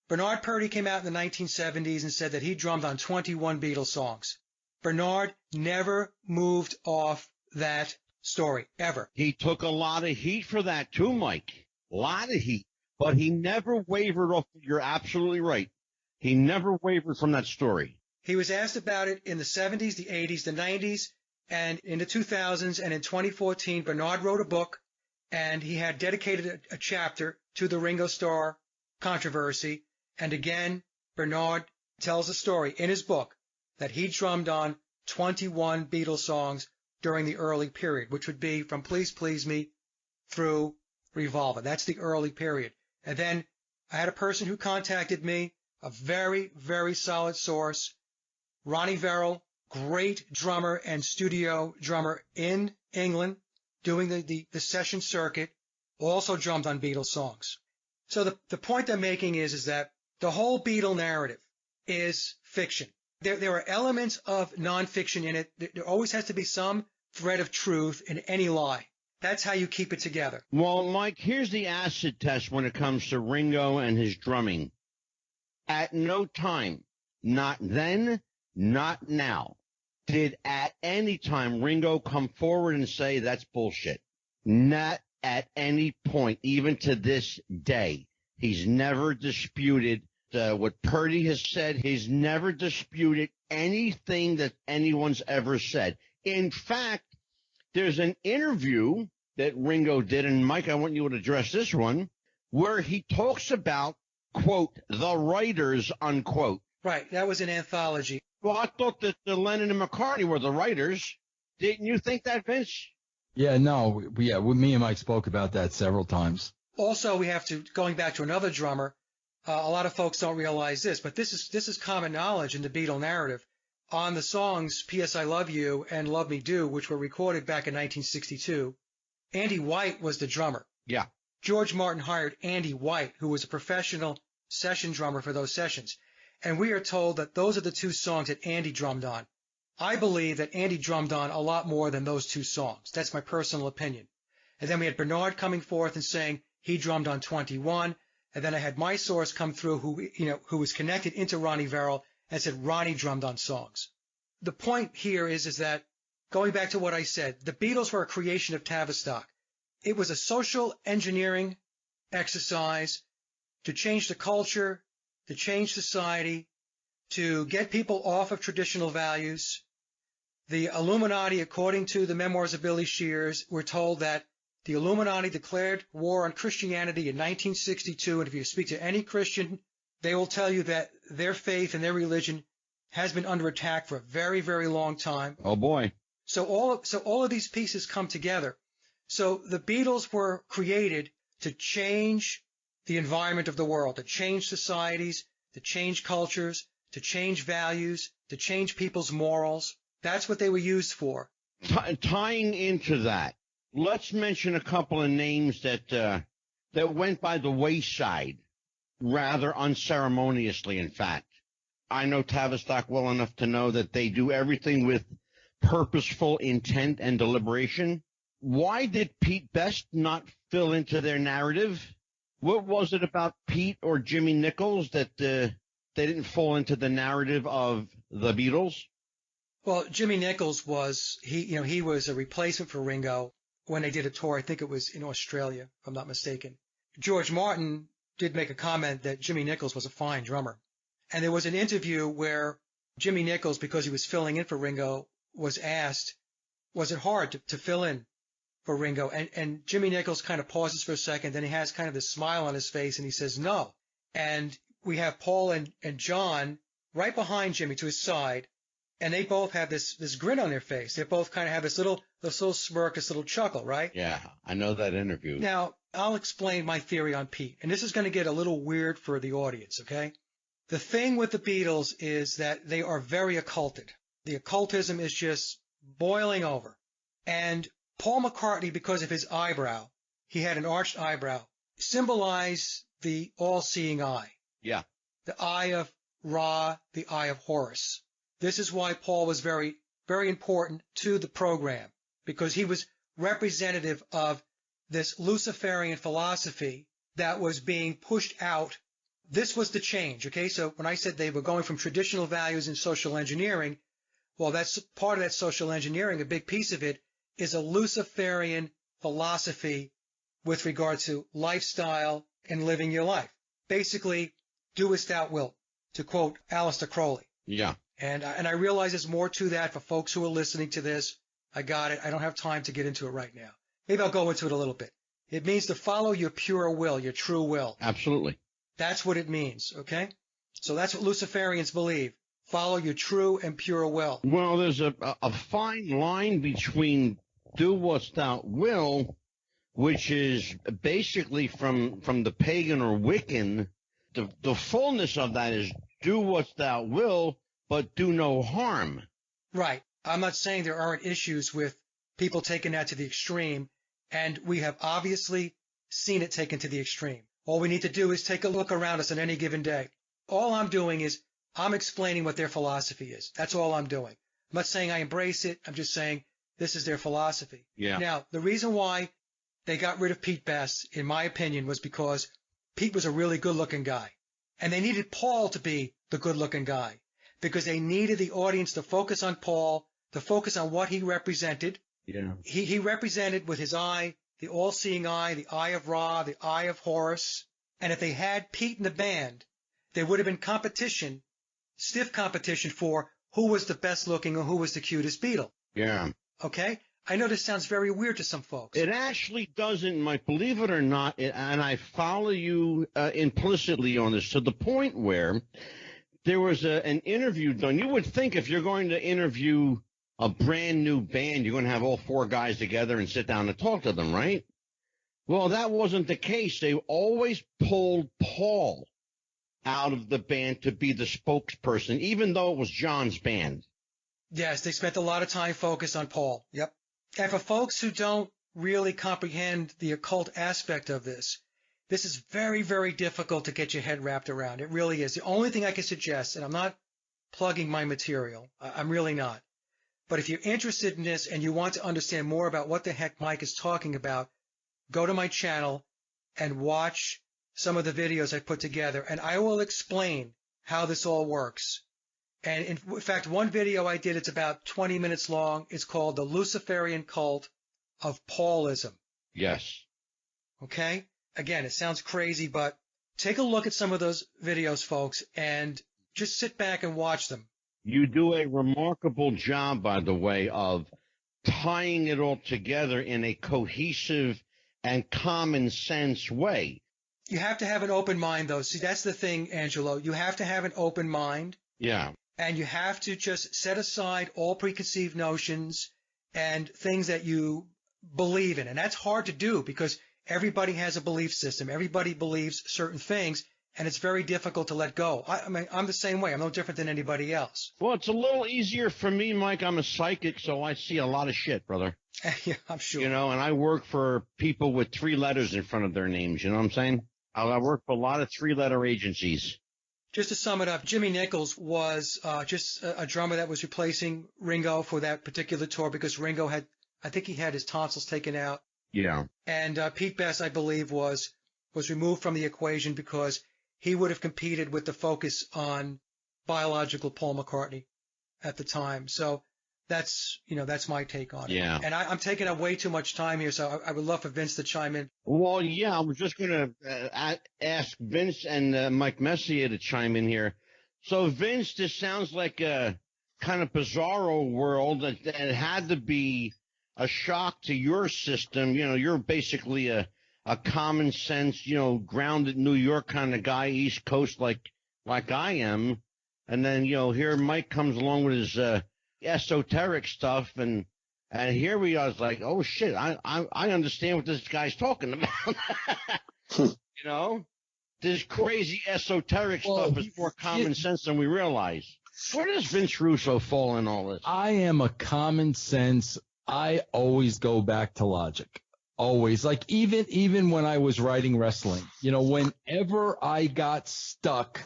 Bernard Purdie came out in the 1970s and said that he drummed on 21 Beatles songs. Bernard never moved off that story, ever. He took a lot of heat for that too, Mike. A lot of heat. But he never wavered off. You're absolutely right. He never wavered from that story. He was asked about it in the 70s, the 80s, the 90s, and in the 2000s. And in 2014, Bernard wrote a book, and he had dedicated a chapter to the Ringo Starr controversy. And again, Bernard tells a story in his book that he drummed on 21 Beatles songs during the early period, which would be from Please Please Me through Revolver. That's the early period. And then I had a person who contacted me, a very, very solid source, Ronnie Verrill, great drummer and studio drummer in England, doing the session circuit, also drummed on Beatles songs. So the point I'm making is that the whole Beatle narrative is fiction. There are elements of nonfiction in it. There always has to be some thread of truth in any lie. That's how you keep it together. Well, Mike, here's the acid test when it comes to Ringo and his drumming. At no time, not then, not now, did at any time Ringo come forward and say that's bullshit. Not at any point, even to this day. He's never disputed what Purdy has said. He's never disputed anything that anyone's ever said. In fact, there's an interview that Ringo did, and Mike, I want you to address this one, where he talks about, quote, the writers, unquote. Right, that was an anthology. Well, I thought that the Lennon and McCartney were the writers. Didn't you think that, Vince? Yeah, no, yeah, me and Mike spoke about that several times. Also, we have to, going back to another drummer, a lot of folks don't realize this, but this is common knowledge in the Beatle narrative. On the songs P.S. I Love You and Love Me Do, which were recorded back in 1962, Andy White was the drummer. Yeah. George Martin hired Andy White, who was a professional session drummer for those sessions. And we are told that those are the two songs that Andy drummed on. I believe that Andy drummed on a lot more than those two songs. That's my personal opinion. And then we had Bernard coming forth and saying he drummed on 21. And then I had my source come through who was connected into Ronnie Verrill and said Ronnie drummed on songs. The point here is that, going back to what I said, the Beatles were a creation of Tavistock. It was a social engineering exercise to change the culture, to change society, to get people off of traditional values. The Illuminati, according to the memoirs of Billy Shears, were told that the Illuminati declared war on Christianity in 1962, and if you speak to any Christian, they will tell you that their faith and their religion has been under attack for a very, very long time. Oh, boy. So all of these pieces come together. So the Beatles were created to change the environment of the world, to change societies, to change cultures, to change values, to change people's morals. That's what they were used for. Tying into that, let's mention a couple of names that went by the wayside, rather unceremoniously, in fact. I know Tavistock well enough to know that they do everything with purposeful intent and deliberation. Why did Pete Best not fill into their narrative? What was it about Pete or Jimmy Nichols that they didn't fall into the narrative of the Beatles? Well, Jimmy Nichols he was a replacement for Ringo when they did a tour. I think it was in Australia, if I'm not mistaken. George Martin did make a comment that Jimmy Nichols was a fine drummer. And there was an interview where Jimmy Nichols, because he was filling in for Ringo, was asked, was it hard to fill in for Ringo. And Jimmy Nichols kind of pauses for a second, then he has kind of this smile on his face, and he says, no. And we have Paul and John right behind Jimmy to his side, and they both have this grin on their face. They both kind of have this little smirk, this little chuckle, right? Yeah, I know that interview. Now, I'll explain my theory on Pete, and this is going to get a little weird for the audience, okay? The thing with the Beatles is that they are very occulted. The occultism is just boiling over. And Paul McCartney, because of his eyebrow, he had an arched eyebrow, symbolized the all-seeing eye. Yeah. The eye of Ra, the eye of Horus. This is why Paul was very, very important to the program, because he was representative of this Luciferian philosophy that was being pushed out. This was the change, okay? So when I said they were going from traditional values in social engineering, well, that's part of that social engineering. A big piece of it is a Luciferian philosophy with regard to lifestyle and living your life. Basically, do as thou wilt, to quote Aleister Crowley. Yeah. And I realize there's more to that for folks who are listening to this. I got it. I don't have time to get into it right now. Maybe I'll go into it a little bit. It means to follow your pure will, your true will. Absolutely. That's what it means, okay? So that's what Luciferians believe. Follow your true and pure will. Well, there's a fine line between do what thou will, which is basically from the pagan or Wiccan. The fullness of that is do what thou will, but do no harm. Right. I'm not saying there aren't issues with people taking that to the extreme, and we have obviously seen it taken to the extreme. All we need to do is take a look around us on any given day. All I'm doing is I'm explaining what their philosophy is. That's all I'm doing. I'm not saying I embrace it. I'm just saying this is their philosophy. Yeah. Now, the reason why they got rid of Pete Best, in my opinion, was because Pete was a really good-looking guy. And they needed Paul to be the good-looking guy because they needed the audience to focus on Paul, to focus on what he represented. Yeah. He represented with his eye, the all-seeing eye, the eye of Ra, the eye of Horus. And if they had Pete in the band, there would have been competition, stiff competition for who was the best-looking or who was the cutest Beatle. Yeah. Okay? I know this sounds very weird to some folks. It actually doesn't, Mike, believe it or not, and I follow you implicitly on this to the point where there was an interview done. You would think if you're going to interview a brand new band, you're going to have all four guys together and sit down and talk to them, right? Well, that wasn't the case. They always pulled Paul out of the band to be the spokesperson, even though it was John's band. Yes, they spent a lot of time focused on Paul. Yep. And for folks who don't really comprehend the occult aspect of this, this is very, very difficult to get your head wrapped around. It really is. The only thing I can suggest, and I'm not plugging my material, I'm really not. But if you're interested in this and you want to understand more about what the heck Mike is talking about, go to my channel and watch some of the videos I put together, and I will explain how this all works. And in fact, one video I did, it's about 20 minutes long. It's called The Luciferian Cult of Paulism. Yes. Okay? Again, it sounds crazy, but take a look at some of those videos, folks, and just sit back and watch them. You do a remarkable job, by the way, of tying it all together in a cohesive and common sense way. You have to have an open mind, though. See, that's the thing, Angelo. You have to have an open mind. Yeah. And you have to just set aside all preconceived notions and things that you believe in. And that's hard to do because everybody has a belief system. Everybody believes certain things, and it's very difficult to let go. I mean, I'm the same way. I'm no different than anybody else. Well, it's a little easier for me, Mike. I'm a psychic, so I see a lot of shit, brother. Yeah, I'm sure. You know, and I work for people with 3 letters in front of their names. You know what I'm saying? I work for a lot of 3-letter agencies. Just to sum it up, Jimmy Nichols was just a drummer that was replacing Ringo for that particular tour because Ringo had, I think he had his tonsils taken out. Yeah. And Pete Best, I believe, was removed from the equation because he would have competed with the focus on biological Paul McCartney at the time. So that's my take on it. Yeah. And I'm taking up way too much time here, so I would love for Vince to chime in. Well, yeah, I was just going to ask Vince and Mike Messier to chime in here. So, Vince, this sounds like a kind of bizarro world that had to be a shock to your system. You know, you're basically a common sense, you know, grounded New York kind of guy, East Coast like I am. And then, you know, here Mike comes along with his esoteric stuff, and here we are. It's like, oh shit, I understand what this guy's talking about. You know, this crazy esoteric stuff is more common sense than we realize. Where does Vince Russo fall in all this? I am a common sense. I always go back to logic. Always. Like even when I was writing wrestling, you know, whenever I got stuck,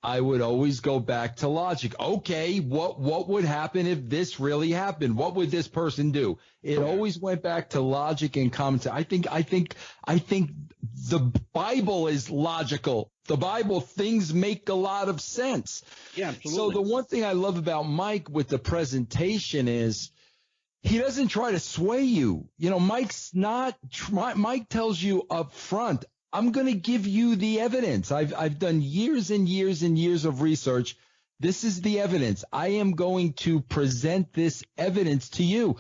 I would always go back to logic. Okay, what would happen if this really happened? What would this person do? It always went back to logic and common sense. I think the Bible is logical. The Bible, things make a lot of sense. Yeah, absolutely. So the one thing I love about Mike with the presentation is he doesn't try to sway you. You know, Mike tells you up front, I'm going to give you the evidence. I've done years and years and years of research. This is the evidence. I am going to present this evidence to you.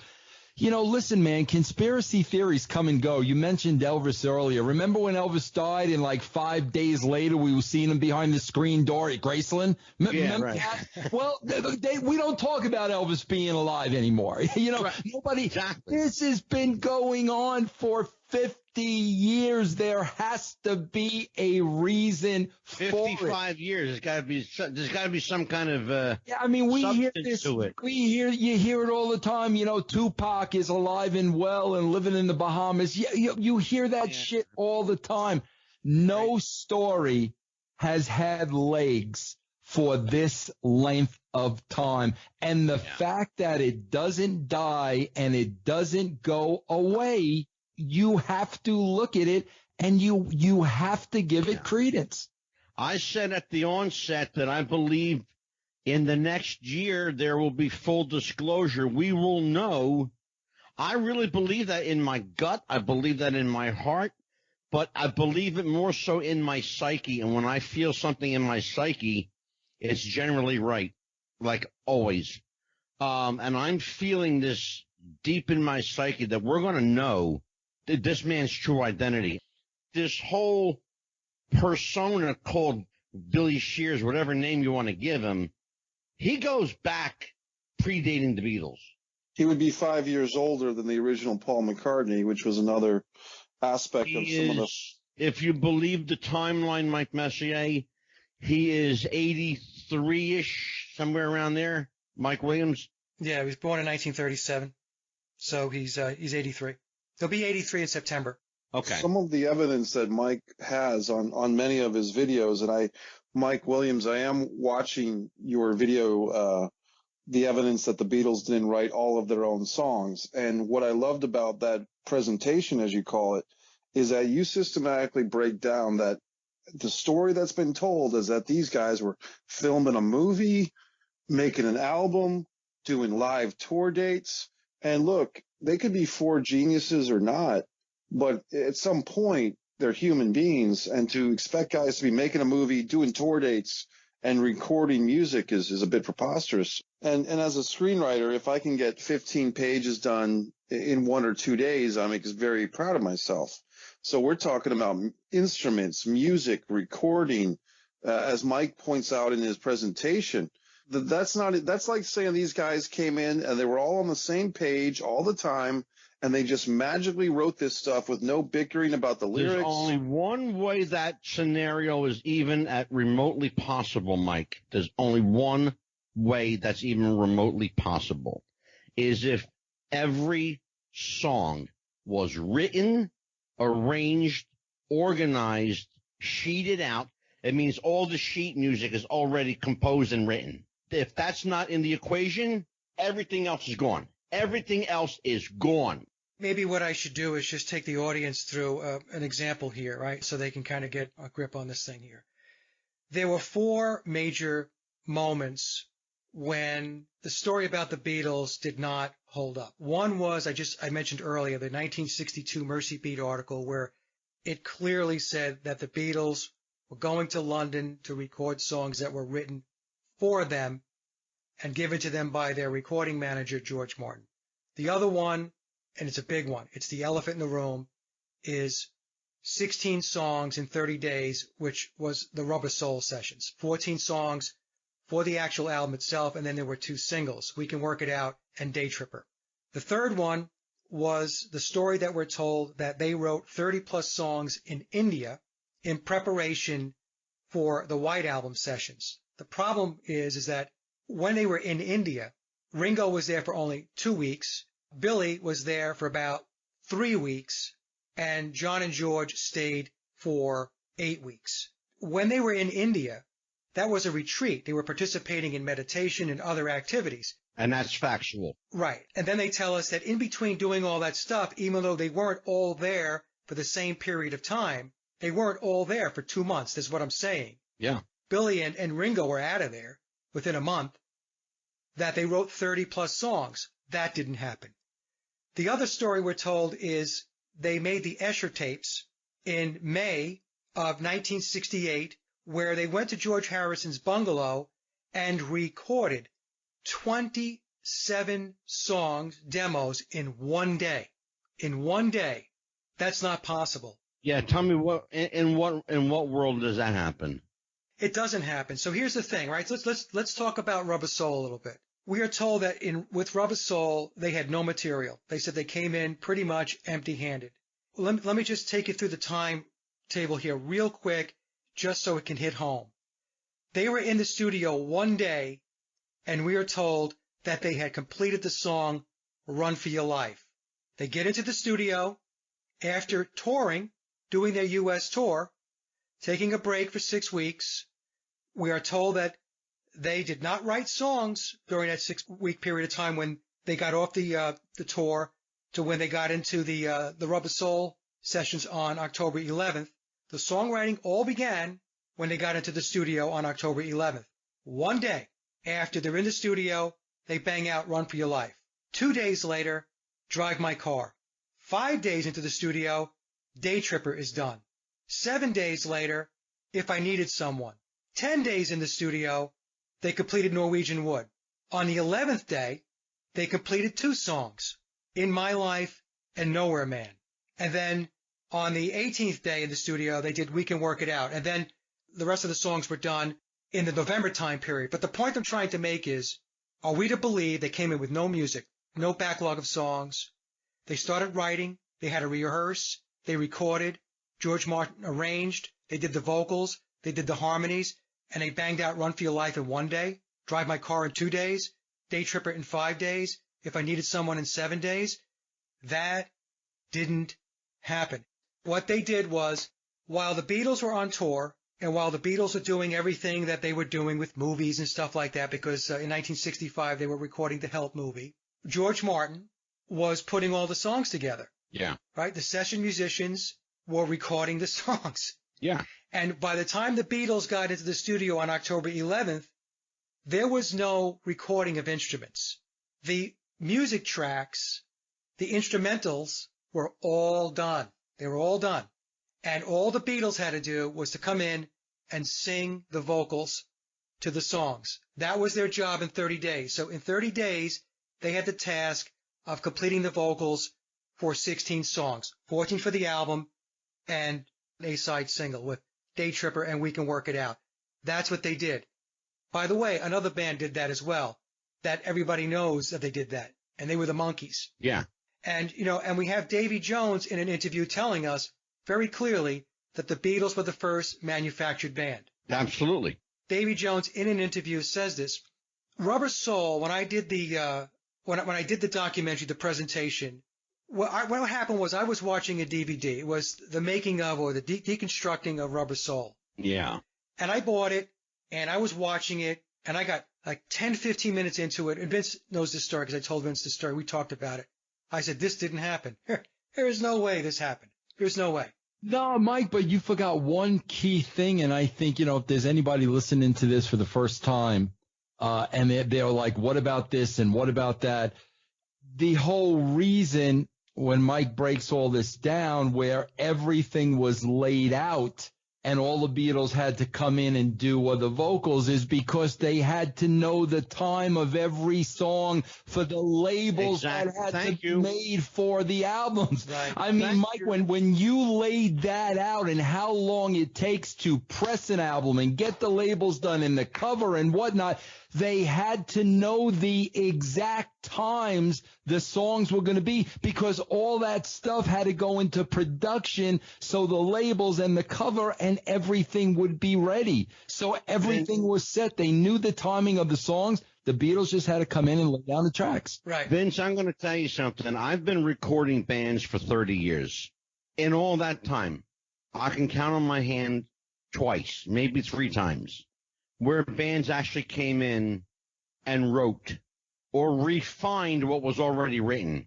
You know, listen, man, conspiracy theories come and go. You mentioned Elvis earlier. Remember when Elvis died and like 5 days later we were seeing him behind the screen door at Graceland? Remember right. that? Well, we don't talk about Elvis being alive anymore. You know, Right. nobody. Exactly. This has been going on for 50 years. There has to be a reason for 55 years. There's got to be some kind of yeah, I mean, we hear substance this. to it. You hear it all the time. You know, Tupac is alive and well and living in the Bahamas. You hear that shit all the time. No story has had legs for this length of time. And the fact that it doesn't die and it doesn't go away, you have to look at it and you have to give it credence. I said at the onset that I believe in the next year there will be full disclosure. We will know. I really believe that in my gut. I believe that in my heart. But I believe it more so in my psyche. And when I feel something in my psyche, it's generally right, like always. And I'm feeling this deep in my psyche that we're going to know this man's true identity. This whole persona called Billy Shears, whatever name you want to give him, he goes back predating the Beatles. He would be 5 years older than the original Paul McCartney, which was another aspect of some of the. If you believe the timeline, Mike Messier, he is 83-ish, somewhere around there. Mike Williams. Yeah, he was born in 1937, so he's 83. He'll be 83 in September. Okay. Some of the evidence that Mike has on many of his videos, and Mike Williams, I am watching your video, the evidence that the Beatles didn't write all of their own songs. And what I loved about that presentation, as you call it, is that you systematically break down that the story that's been told is that these guys were filming a movie, making an album, doing live tour dates. And look, they could be four geniuses or not, but at some point they're human beings. And to expect guys to be making a movie, doing tour dates, and recording music is a bit preposterous. And as a screenwriter, if I can get 15 pages done in 1 or 2 days, I'm very proud of myself. So we're talking about instruments, music, recording, as Mike points out in his presentation. That's like saying these guys came in and they were all on the same page all the time, and they just magically wrote this stuff with no bickering about the lyrics. There's only one way that scenario is even at remotely possible, Mike. There's only one way that's even remotely possible, is if every song was written, arranged, organized, sheeted out. It means all the sheet music is already composed and written. If that's not in the equation, everything else is gone. Everything else is gone. Maybe what I should do is just take the audience through an example here, right? So they can kind of get a grip on this thing here. There were four major moments when the story about the Beatles did not hold up. One was, I mentioned earlier, the 1962 Mercy Beat article, where it clearly said that the Beatles were going to London to record songs that were written for them and given to them by their recording manager, George Martin. The other one and it's a big one, it's the elephant in the room, is 16 songs in 30 days, which was the Rubber Soul sessions. 14 songs for the actual album itself, and then there were 2 singles, We Can Work It Out and Day Tripper. The third one was the story that we're told that they wrote 30-plus songs in India in preparation for the White Album sessions. The problem is that when they were in India, Ringo was there for only 2 weeks, Billy was there for about 3 weeks, and John and George stayed for 8 weeks. When they were in India, that was a retreat. They were participating in meditation and other activities. And that's factual. Right. And then they tell us that in between doing all that stuff, even though they weren't all there for the same period of time, they weren't all there for 2 months. That's what I'm saying. Yeah. Billy and Ringo were out of there within a month, that they wrote 30-plus songs. That didn't happen. The other story we're told is they made the Escher tapes in May of 1968, where they went to George Harrison's bungalow and recorded 27 songs, demos, in 1 day. In 1 day. That's not possible. Yeah, tell me in what world does that happen? It doesn't happen. So here's the thing, right? Let's talk about Rubber Soul a little bit. We are told that with Rubber Soul, they had no material. They said they came in pretty much empty-handed. Let me just take you through the timetable here real quick, just so it can hit home. They were in the studio 1 day, and we are told that they had completed the song Run for Your Life. They get into the studio after touring, doing their U.S. tour, taking a break for 6 weeks. We are told that they did not write songs during that 6-week period of time when they got off the tour to when they got into the Rubber Soul sessions on October 11th. The songwriting all began when they got into the studio on October 11th. 1 day after they're in the studio, they bang out Run for Your Life. 2 days later, Drive My Car. 5 days into the studio, Day Tripper is done. 7 days later, If I Needed Someone. 10 days in the studio, they completed Norwegian Wood. On the 11th day, they completed 2 songs, In My Life and Nowhere Man. And then on the 18th day in the studio, they did We Can Work It Out. And then the rest of the songs were done in the November time period. But the point I'm trying to make is, are we to believe they came in with no music, no backlog of songs? They started writing, they had to rehearse, they recorded, George Martin arranged, they did the vocals, they did the harmonies, and they banged out Run for Your Life in 1 day, Drive My Car in 2 days, Day Tripper in 5 days, If I Needed Someone in 7 days. That didn't happen. What they did was, while the Beatles were on tour, and while the Beatles were doing everything that they were doing with movies and stuff like that, because in 1965 they were recording the Help movie, George Martin was putting all the songs together. Yeah. Right? The session musicians were recording the songs. Yeah. And by the time the Beatles got into the studio on October 11th, there was no recording of instruments. The music tracks, the instrumentals were all done. They were all done. And all the Beatles had to do was to come in and sing the vocals to the songs. That was their job in 30 days. So in 30 days, they had the task of completing the vocals for 16 songs, 14 for the album and an A-side single with Day Tripper and We Can Work It Out. That's what they did. By the way, another band did that as well, that everybody knows that they did that, and they were the Monkees. Yeah. And, and we have Davy Jones in an interview telling us very clearly that the Beatles were the first manufactured band. Absolutely. Davy Jones in an interview says this. Rubber Soul, when I did the when I did the documentary, the presentation, what happened was I was watching a DVD. It was the making of or the deconstructing of Rubber Soul. Yeah. And I bought it, and I was watching it, and I got like 10, 15 minutes into it. And Vince knows this story because I told Vince the story. We talked about it. I said, this didn't happen. There is no way this happened. There's no way. No, Mike, but you forgot one key thing, and I think, if there's anybody listening to this for the first time, and they're like, what about this and what about that? The whole reason when Mike breaks all this down, where everything was laid out and all the Beatles had to come in and do the vocals is because they had to know the time of every song for the labels that had to be made for the albums. Right. I mean, Mike, when you laid that out and how long it takes to press an album and get the labels done and the cover and whatnot, they had to know the exact times the songs were going to be, because all that stuff had to go into production so the labels and the cover and everything would be ready. So everything was set. They knew the timing of the songs. The Beatles just had to come in and lay down the tracks. Right. Vince, I'm going to tell you something. I've been recording bands for 30 years. In all that time, I can count on my hand twice, maybe 3 times, where bands actually came in and wrote or refined what was already written.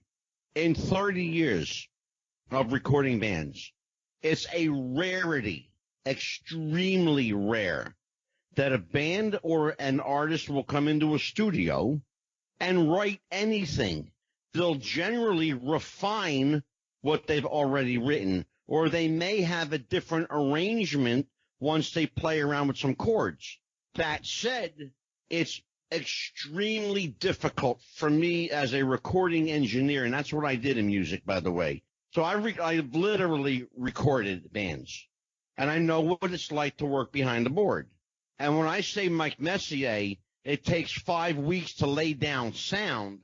In 30 years of recording bands, it's a rarity, extremely rare, that a band or an artist will come into a studio and write anything. They'll generally refine what they've already written, or they may have a different arrangement once they play around with some chords. That said, it's extremely difficult for me as a recording engineer, and that's what I did in music, by the way. So I literally recorded bands, and I know what it's like to work behind the board. And when I say Mike Messier, it takes 5 weeks to lay down sound.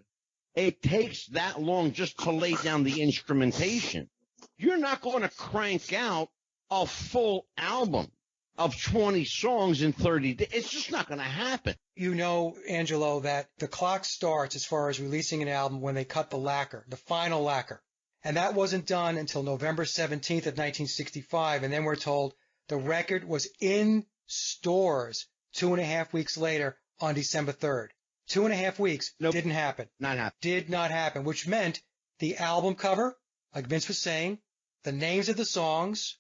It takes that long just to lay down the instrumentation. You're not going to crank out a full album of 20 songs in 30 days. It's just not going to happen. You know, Angelo, that the clock starts as far as releasing an album when they cut the lacquer, the final lacquer. And that wasn't done until November 17th of 1965. And then we're told the record was in stores 2.5 weeks later on December 3rd. 2.5 weeks. Nope. Didn't happen. Not happen. Did not happen, which meant the album cover, like Vince was saying, the names of the songs,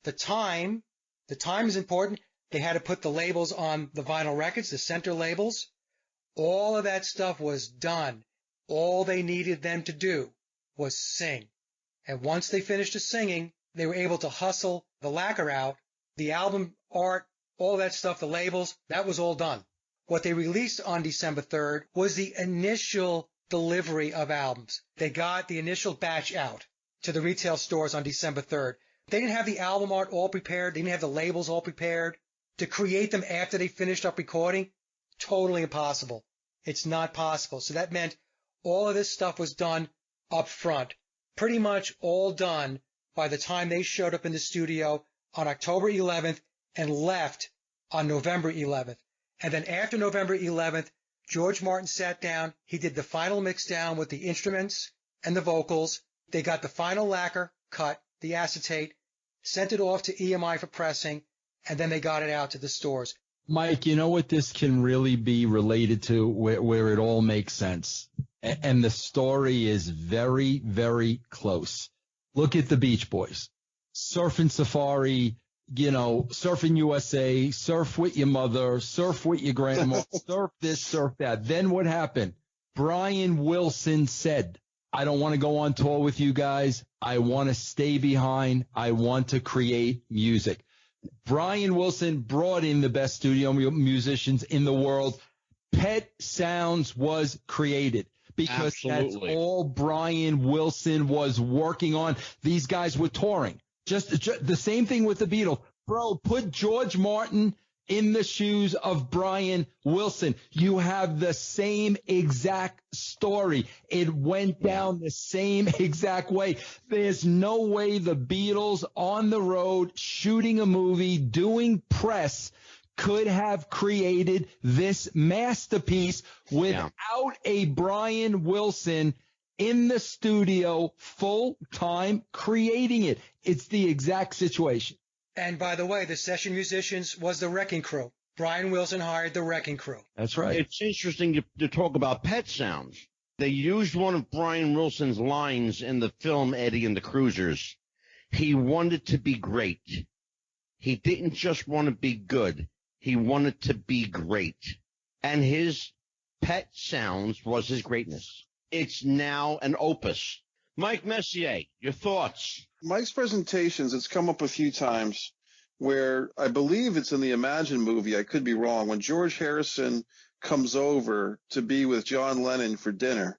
the time is important. They had to put the labels on the vinyl records, the center labels. All of that stuff was done. All they needed them to do was sing. And once they finished the singing, they were able to hustle the lacquer out, the album art, all that stuff, the labels, that was all done. What they released on December 3rd was the initial delivery of albums. They got the initial batch out to the retail stores on December 3rd. They didn't have the album art all prepared. They didn't have the labels all prepared. To create them after they finished up recording, totally impossible. It's not possible. So that meant all of this stuff was done up front, pretty much all done by the time they showed up in the studio on October 11th and left on November 11th. And then after November 11th, George Martin sat down. He did the final mix down with the instruments and the vocals. They got the final lacquer cut, the acetate, sent it off to EMI for pressing, and then they got it out to the stores. Mike, you know what this can really be related to, where it all makes sense? And the story is very, very close. Look at the Beach Boys. Surfing Safari, Surfing USA, surf with your mother, surf with your grandma, surf this, surf that. Then what happened? Brian Wilson said, I don't want to go on tour with you guys. I want to stay behind. I want to create music. Brian Wilson brought in the best studio musicians in the world. Pet Sounds was created because That's all Brian Wilson was working on. These guys were touring. Just the same thing with the Beatles. Bro, put George Martin in the shoes of Brian Wilson. You have the same exact story. It went down the same exact way. There's no way the Beatles on the road shooting a movie, doing press, could have created this masterpiece without a Brian Wilson in the studio full time creating it. It's the exact situation. And by the way, the session musicians was the Wrecking Crew. Brian Wilson hired the Wrecking Crew. That's right. It's interesting to talk about Pet Sounds. They used one of Brian Wilson's lines in the film Eddie and the Cruisers. He wanted to be great. He didn't just want to be good. He wanted to be great. And his Pet Sounds was his greatness. It's now an opus. Mike Messier, your thoughts? Mike's presentations, it's come up a few times. where I believe it's in the Imagine movie. I could be wrong. When George Harrison comes over to be with John Lennon for dinner,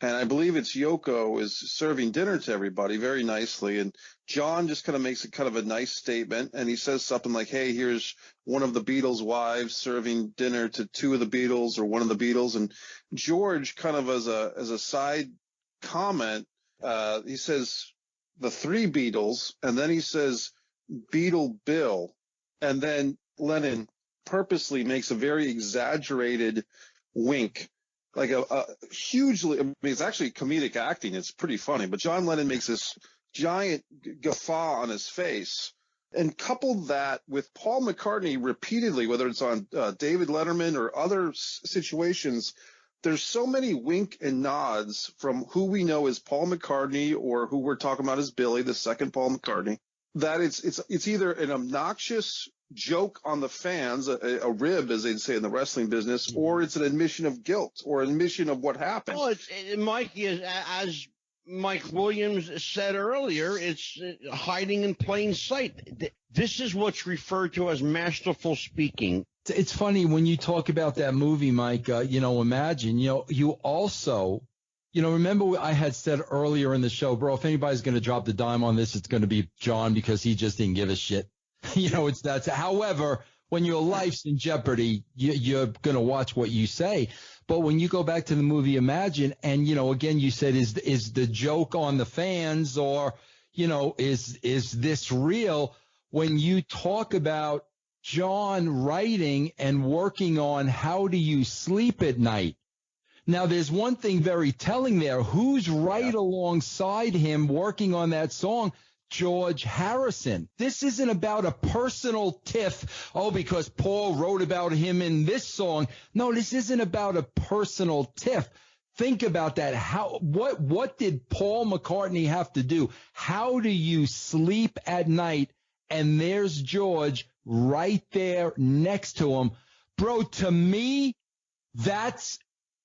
and I believe it's Yoko is serving dinner to everybody very nicely. And John just kind of makes it kind of a nice statement. And he says something like, hey, here's one of the Beatles' wives serving dinner to two of the Beatles or one of the Beatles. And George kind of as a side comment, he says the three Beatles. And then he says Beatle Bill. And then Lennon purposely makes a very exaggerated wink, like a hugely, I mean, it's actually comedic acting. It's pretty funny. But John Lennon makes this giant guffaw on his face. And couple that with Paul McCartney repeatedly, whether it's on David Letterman or other situations, there's so many wink and nods from who we know as Paul McCartney or who we're talking about as Billy, the second Paul McCartney, that it's either an obnoxious joke on the fans, a rib, as they'd say in the wrestling business, or it's an admission of guilt or an admission of what happened. Well, Mike, as Mike Williams said earlier, it's hiding in plain sight. This is what's referred to as masterful speaking. It's funny when you talk about that movie, Mike, Imagine, you also, remember I had said earlier in the show, bro, if anybody's going to drop the dime on this, it's going to be John because he just didn't give a shit. It's that. However, when your life's in jeopardy, you're going to watch what you say. But when you go back to the movie Imagine, and, again, you said, is the joke on the fans or, is this real? When you talk about John writing and working on how do you sleep at night? Now, there's one thing very telling there. Who's right alongside him working on that song? George Harrison. This isn't about a personal tiff, because Paul wrote about him in this song. No, this isn't about a personal tiff. Think about that. What did Paul McCartney have to do? How do you sleep at night? And there's George right there next to him. Bro, to me, that's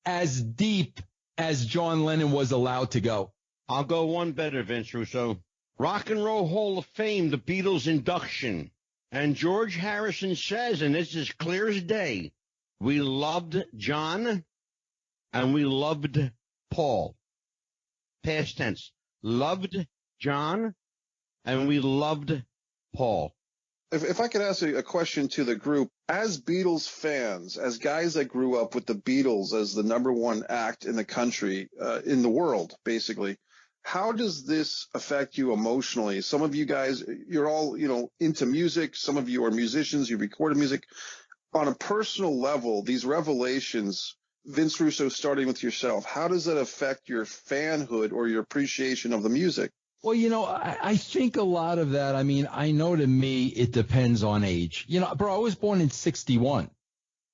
as deep as John Lennon was allowed to go. I'll go one better, Vince Russo. Rock and Roll Hall of Fame, the Beatles induction. And George Harrison says, and this is clear as day, we loved John and we loved Paul. Past tense. Loved John and we loved Paul. If I could ask a question to the group, as Beatles fans, as guys that grew up with the Beatles as the number one act in the country, in the world, basically, how does this affect you emotionally? Some of you guys, you're all, into music. Some of you are musicians. You recorded music. On a personal level, these revelations, Vince Russo, starting with yourself, how does that affect your fanhood or your appreciation of the music? Well, I think a lot of that, I know to me it depends on age. Bro, I was born in 61.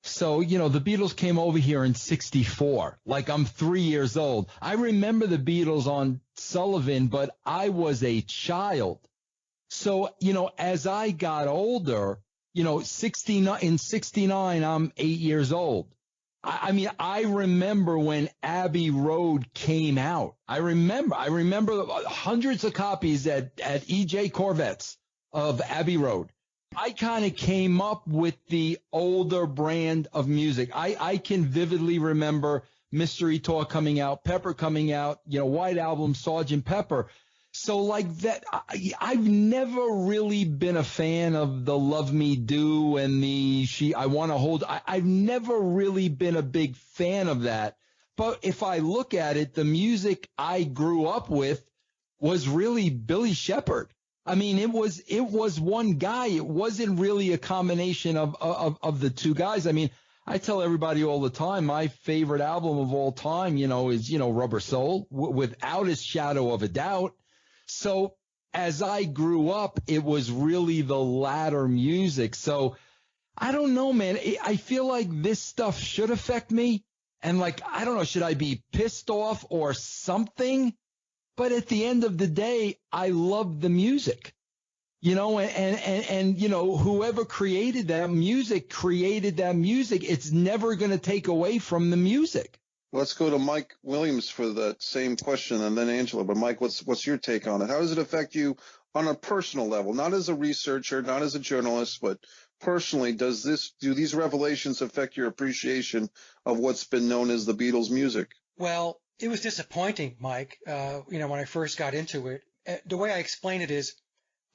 So, the Beatles came over here in 64. Like, I'm 3 years old. I remember the Beatles on Sullivan, but I was a child. So, as I got older, in 69, I'm 8 years old. I remember when Abbey Road came out. I remember hundreds of copies at EJ Corvettes of Abbey Road. I kind of came up with the older brand of music. I can vividly remember Mystery Tour coming out, Pepper coming out, White Album, Sgt. Pepper. So like that, I've never really been a fan of the Love Me Do and I Want to Hold. I've never really been a big fan of that. But if I look at it, the music I grew up with was really Billy Shepherd. It was one guy. It wasn't really a combination of the two guys. I tell everybody all the time, my favorite album of all time, is, Rubber Soul, without a shadow of a doubt. So as I grew up, it was really the latter music. So I don't know, man. I feel like this stuff should affect me. And I don't know, should I be pissed off or something? But at the end of the day, I love the music, and whoever created that music. It's never going to take away from the music. Let's go to Mike Williams for the same question, and then Angela. But Mike, what's your take on it? How does it affect you on a personal level, not as a researcher, not as a journalist, but personally? Do these revelations affect your appreciation of what's been known as the Beatles' music? Well, it was disappointing, Mike. When I first got into it, the way I explain it is,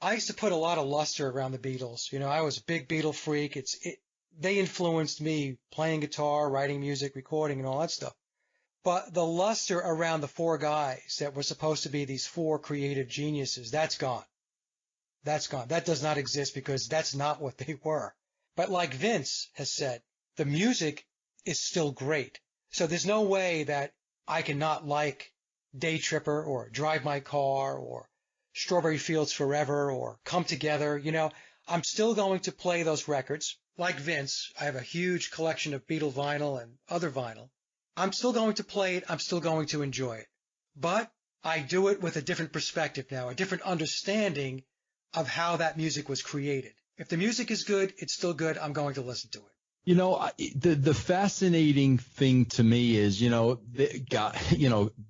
I used to put a lot of luster around the Beatles. I was a big Beatle freak. They influenced me playing guitar, writing music, recording, and all that stuff. But the luster around the four guys that were supposed to be these four creative geniuses, that's gone. That's gone. That does not exist because that's not what they were. But like Vince has said, the music is still great. So there's no way that I can not like Day Tripper or Drive My Car or Strawberry Fields Forever or Come Together. I'm still going to play those records. Like Vince, I have a huge collection of Beatle vinyl and other vinyl. I'm still going to play it. I'm still going to enjoy it. But I do it with a different perspective now, a different understanding of how that music was created. If the music is good, it's still good. I'm going to listen to it. The fascinating thing to me is,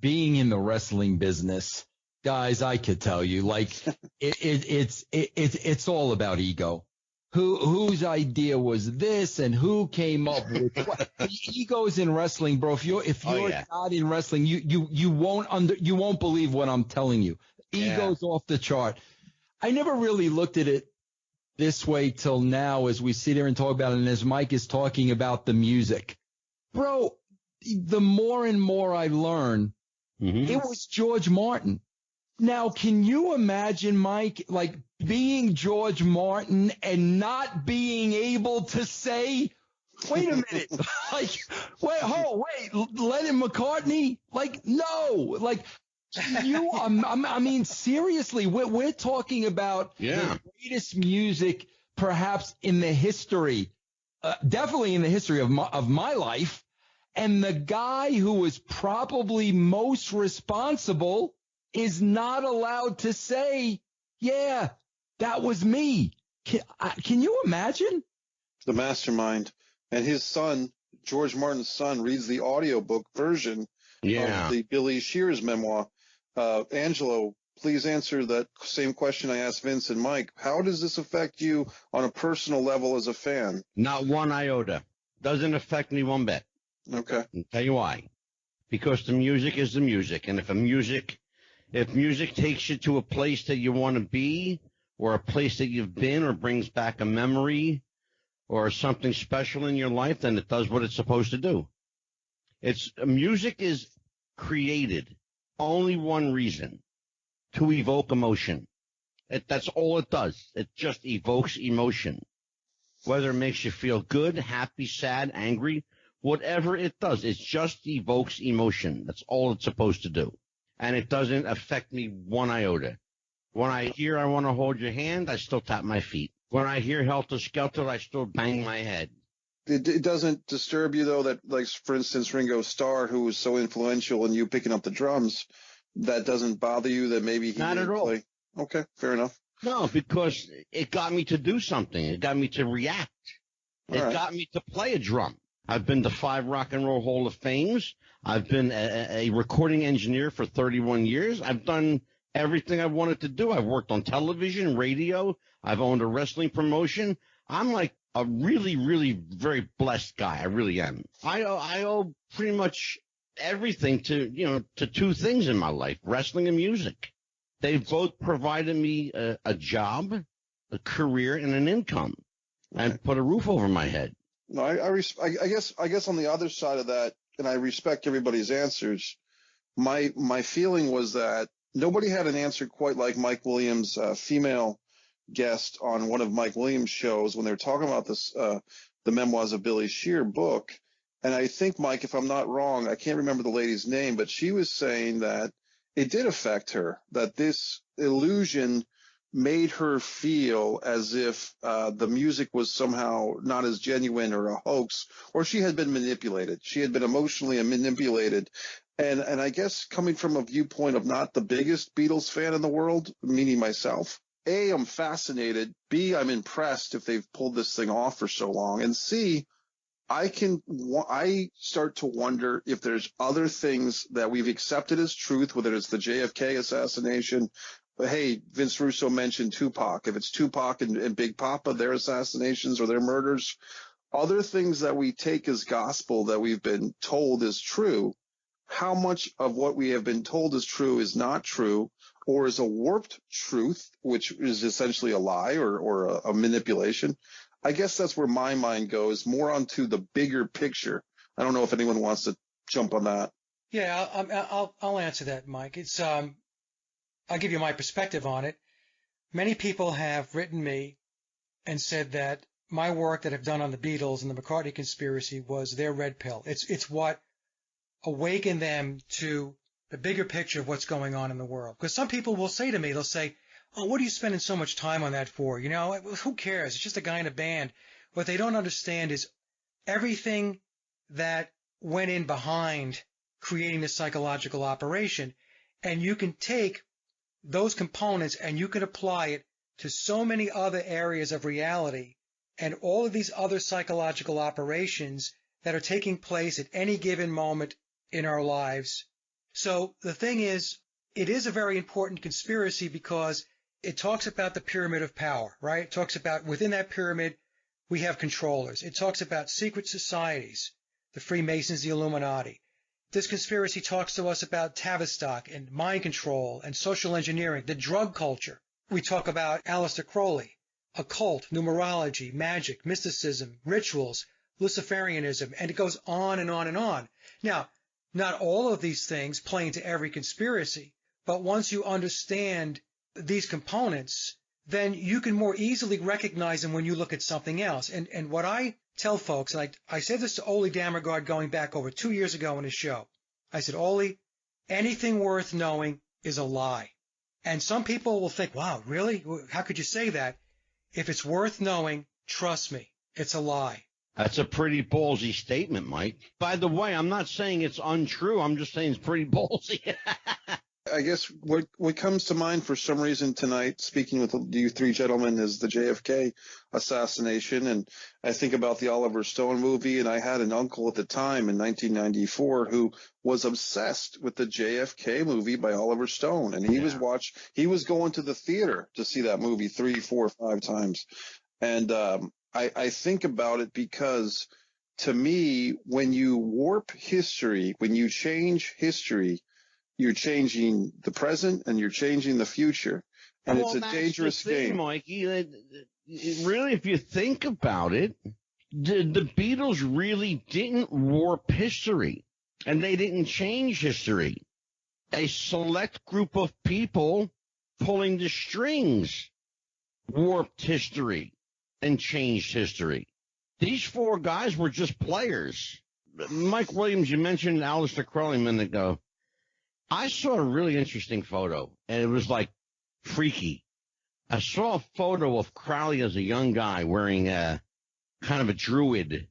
being in the wrestling business, guys, I could tell you, like, it's all about ego. Whose idea was this and who came up with what? Egos in wrestling, bro. If you're not in wrestling, you won't believe what I'm telling you. Egos off the chart. I never really looked at it this way till now as we sit here and talk about it, and as Mike is talking about the music. Bro, the more and more I learn, it was George Martin. Now, can you imagine, Mike, like being George Martin and not being able to say, wait a minute, like, Lennon McCartney? Like, no, like, I mean, seriously, we're talking about the greatest music perhaps in the history, definitely in the history of my life. And the guy who was probably most responsible is not allowed to say, yeah, that was me. Can you imagine? The mastermind. And his son, George Martin's son, reads the audiobook version of the Billy Shears memoir. Angelo, please answer that same question I asked Vince and Mike. How does this affect you on a personal level as a fan? Not one iota. Doesn't affect me one bit. Okay. I'll tell you why. Because the music is the music. And if music takes you to a place that you want to be, or a place that you've been, or brings back a memory or something special in your life, then it does what it's supposed to do. Music is created only one reason: to evoke emotion. That's all it does. It just evokes emotion. Whether it makes you feel good, happy, sad, angry, whatever it does, it just evokes emotion. That's all it's supposed to do. And it doesn't affect me one iota. When I hear I Want to Hold Your Hand, I still tap my feet. When I hear Helter Skelter, I still bang my head. It doesn't disturb you, though, that, like, for instance, Ringo Starr, who was so influential in you picking up the drums, that doesn't bother you that maybe he Not didn't at all. play? Okay, fair enough. No, because it got me to do something. It got me to react. It got me to play a drum. I've been to 5 Rock and Roll Hall of Fames. I've been a recording engineer for 31 years. I've done everything I wanted to do. I've worked on television, radio. I've owned a wrestling promotion. I'm like a really, really very blessed guy. I really am. I owe pretty much everything to 2 things in my life: wrestling and music. They've both provided me a job, a career, and an income, and put a roof over my head. No, I guess on the other side of that, and I respect everybody's answers, my feeling was that nobody had an answer quite like Mike Williams, female guest on one of Mike Williams' shows when they were talking about this, the Memoirs of Billy Shear book. And I think, Mike, if I'm not wrong, I can't remember the lady's name, but she was saying that it did affect her, that this illusion made her feel as if the music was somehow not as genuine or a hoax, or she had been manipulated. She had been emotionally manipulated. And I guess coming from a viewpoint of not the biggest Beatles fan in the world, meaning myself, A, I'm fascinated. B, I'm impressed if they've pulled this thing off for so long. And C, I start to wonder if there's other things that we've accepted as truth, whether it's the JFK assassination. But hey, Vince Russo mentioned Tupac. If it's Tupac and Big Papa, their assassinations or their murders, other things that we take as gospel that we've been told is true, how much of what we have been told is true is not true, or is a warped truth, which is essentially a lie or a manipulation. I guess that's where my mind goes, more onto the bigger picture. I don't know if anyone wants to jump on that. Yeah, I'll answer that, Mike. I'll give you my perspective on it. Many people have written me and said that my work that I've done on the Beatles and the McCartney conspiracy was their red pill. It's what awakened them to the bigger picture of what's going on in the world. Because some people will say to me, they'll say, oh, what are you spending so much time on that for? You know, who cares? It's just a guy in a band. What they don't understand is everything that went in behind creating this psychological operation. And you can take those components and you can apply it to so many other areas of reality and all of these other psychological operations that are taking place at any given moment in our lives. So the thing is, it is a very important conspiracy because it talks about the pyramid of power, right? It talks about within that pyramid, we have controllers. It talks about secret societies, the Freemasons, the Illuminati. This conspiracy talks to us about Tavistock and mind control and social engineering, the drug culture. We talk about Aleister Crowley, occult, numerology, magic, mysticism, rituals, Luciferianism, and it goes on and on and on. Now, not all of these things play into every conspiracy, but once you understand these components, then you can more easily recognize them when you look at something else. And what I tell folks, and I said this to Ole Damergard going back over 2 years ago in his show. I said, Ole, anything worth knowing is a lie. And some people will think, wow, really? How could you say that? If it's worth knowing, trust me, it's a lie. That's a pretty ballsy statement, Mike. By the way, I'm not saying it's untrue. I'm just saying it's pretty ballsy. I guess what comes to mind for some reason tonight, speaking with you three gentlemen, is the JFK assassination. And I think about the Oliver Stone movie, and I had an uncle at the time in 1994 who was obsessed with the JFK movie by Oliver Stone. And he was going to the theater to see that movie 3, 4, 5 times. And I think about it because, to me, when you warp history, when you change history, you're changing the present and you're changing the future. And it's a dangerous game. Mike, really, if you think about it, the Beatles really didn't warp history, and they didn't change history. A select group of people pulling the strings warped history and changed history. These 4 guys were just players. Mike Williams, you mentioned Aleister Crowley a minute ago. I saw a really interesting photo, and it was like freaky. I saw a photo of Crowley as a young guy wearing a kind of a druid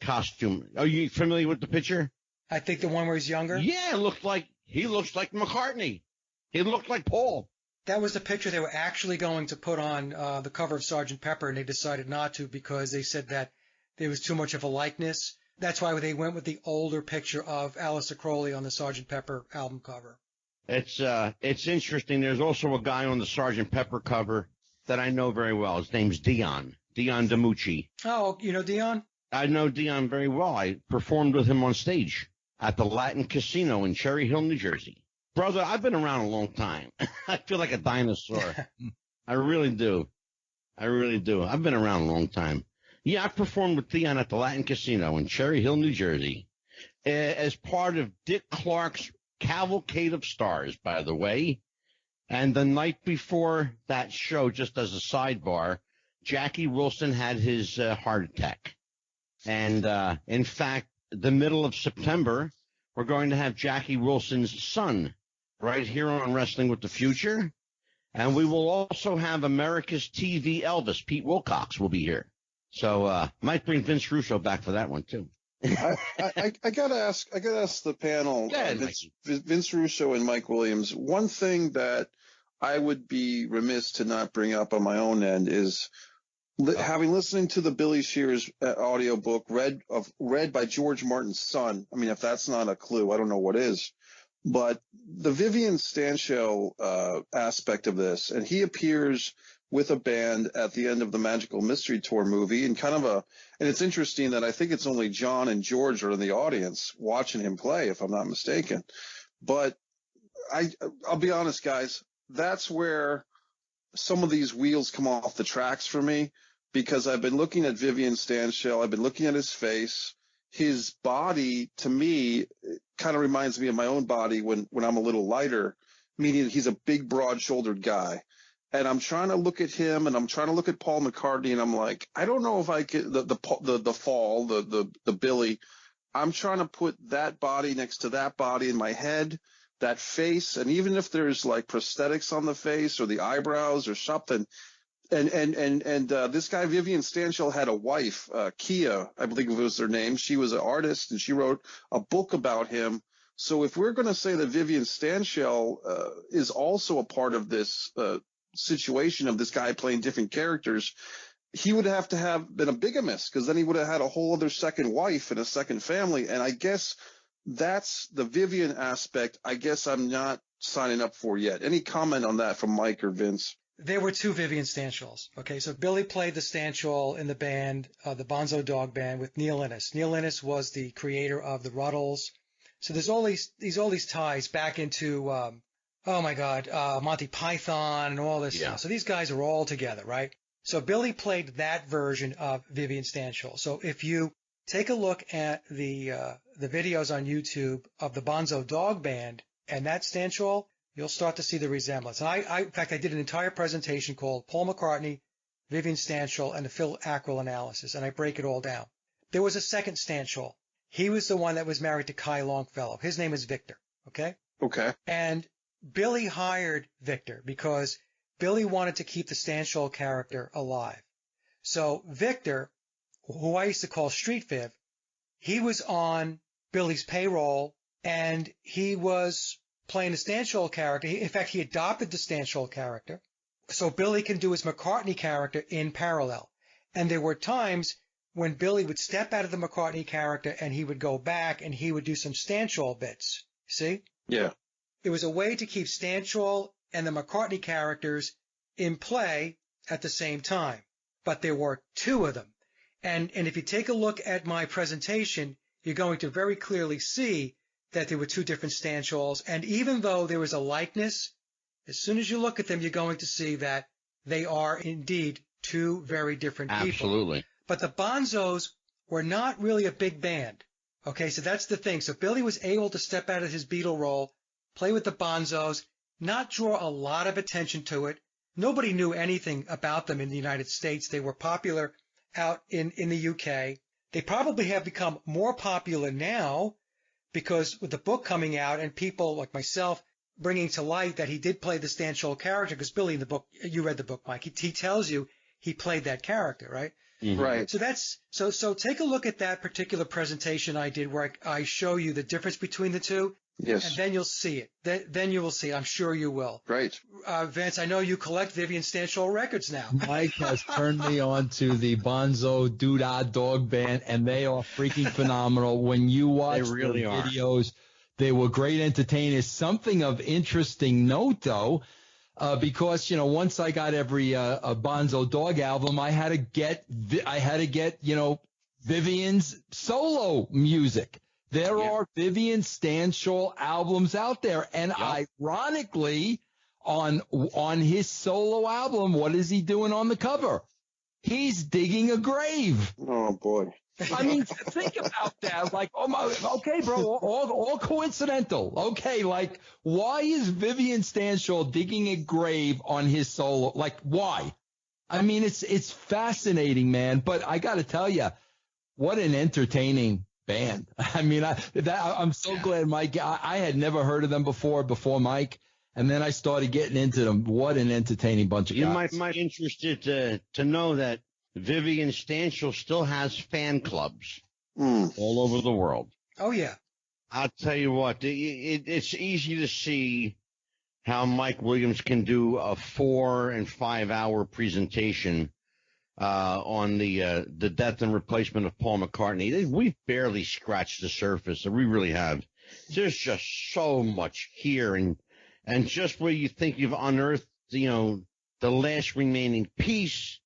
costume. Are you familiar with the picture? I think the one where he's younger? Yeah, he looks like McCartney. He looked like Paul. That was the picture they were actually going to put on the cover of Sgt. Pepper, and they decided not to because they said that there was too much of a likeness. That's why they went with the older picture of Aleister Crowley on the Sgt. Pepper album cover. It's interesting. There's also a guy on the Sgt. Pepper cover that I know very well. His name's Dion DiMucci. Oh, you know Dion? I know Dion very well. I performed with him on stage at the Latin Casino in Cherry Hill, New Jersey. Brother, I've been around a long time. I feel like a dinosaur. I really do. I've been around a long time. Yeah, I performed with Dion at the Latin Casino in Cherry Hill, New Jersey, as part of Dick Clark's Cavalcade of Stars, by the way. And the night before that show, just as a sidebar, Jackie Wilson had his heart attack. And in fact, the middle of September, we're going to have Jackie Wilson's son right here on Wrestling with the Future. And we will also have America's TV Elvis, Pete Wilcox, will be here. So might bring Vince Russo back for that one too. I gotta ask the panel, Vince Russo and Mike Williams. One thing that I would be remiss to not bring up on my own end is Having listened to the Billy Shears audiobook read by George Martin's son, I mean, if that's not a clue, I don't know what is. But the Vivian Stanshall aspect of this, and he appears with a band at the end of the Magical Mystery Tour movie, and and it's interesting that I think it's only John and George are in the audience watching him play, if I'm not mistaken. But I'll be honest, guys, that's where some of these wheels come off the tracks for me, because I've been looking at Vivian Stanshall, I've been looking at his face. His body, to me, kind of reminds me of my own body when I'm a little lighter, meaning he's a big, broad-shouldered guy. And I'm trying to look at him, and I'm trying to look at Paul McCartney, and I'm like, I don't know if I could, the Billy, I'm trying to put that body next to that body in my head, that face, and even if there's like prosthetics on the face or the eyebrows or something. And this guy, Vivian Stanshall, had a wife, Quay, I believe it was her name. She was an artist, and she wrote a book about him. So if we're going to say that Vivian Stanshall is also a part of this situation of this guy playing different characters, he would have to have been a bigamist, because then he would have had a whole other second wife and a second family. And I guess that's the Vivian aspect I guess I'm not signing up for yet. Any comment on that from Mike or Vince? There were two Vivian Stanshalls. Okay, so Billy played the Stanshall in the band, the Bonzo Dog Band, with Neil Innes. Neil Innes was the creator of the Ruddles. So there's all these ties back into Monty Python and all this stuff. So these guys are all together, right? So Billy played that version of Vivian Stanshall. So if you take a look at the videos on YouTube of the Bonzo Dog Band and that Stanshall, you'll start to see the resemblance. And in fact, I did an entire presentation called Paul McCartney, Vivian Stanshall, and the Phil Ackrell analysis, and I break it all down. There was a second Stanshall. He was the one that was married to Quay Longfellow. His name is Victor, okay? Okay. And Billy hired Victor because Billy wanted to keep the Stanshall character alive. So Victor, who I used to call Street Viv, he was on Billy's payroll, and he was playing the Stanshall character. In fact, he adopted the Stanshall character, so Billy can do his McCartney character in parallel. And there were times when Billy would step out of the McCartney character and he would go back and he would do some Stanshall bits. See? Yeah. It was a way to keep Stanshall and the McCartney characters in play at the same time. But there were two of them. And if you take a look at my presentation, you're going to very clearly see that there were two different Stanshalls. And even though there was a likeness, as soon as you look at them, you're going to see that they are indeed two very different people. Absolutely. But the Bonzos were not really a big band. Okay, so that's the thing. So Billy was able to step out of his Beatle role, play with the Bonzos, not draw a lot of attention to it. Nobody knew anything about them in the United States. They were popular out in the UK. They probably have become more popular now because with the book coming out and people like myself bringing to light that he did play the Stanshall character, because Billy in the book, you read the book, Mike, he tells you he played that character, right? Mm-hmm. Right. So so take a look at that particular presentation I did where I show you the difference between the two. Yes. And then you'll see it. Then you will see. I'm sure you will. Great. Vince, I know you collect Vivian Stanshall records now. Mike has turned me on to the Bonzo Doodah Dog Band, and they are freaking phenomenal. When you watch They really their are. videos, they were great entertainers. Something of interesting note, though, because once I got every a Bonzo Dog album, I had to get Vivian's solo music. There are Vivian Stanshall albums out there, and ironically, on his solo album, what is he doing on the cover? He's digging a grave. Oh boy. I mean, think about that. Like, oh my, okay, bro, all coincidental. Okay, like, why is Vivian Stanshall digging a grave on his solo? Like, why? I mean, it's fascinating, man. But I got to tell you, what an entertaining band. I mean, I'm so glad Mike. I had never heard of them before Mike, and then I started getting into them. What an entertaining bunch of guys. You might be interested to know that Vivian Stanshall still has fan clubs all over the world. Oh yeah. I'll tell you what, it's easy to see how Mike Williams can do a 4 and 5 hour presentation on the death and replacement of Paul McCartney. We've barely scratched the surface. We really have. There's just so much here, and just where you think you've unearthed, the last remaining piece,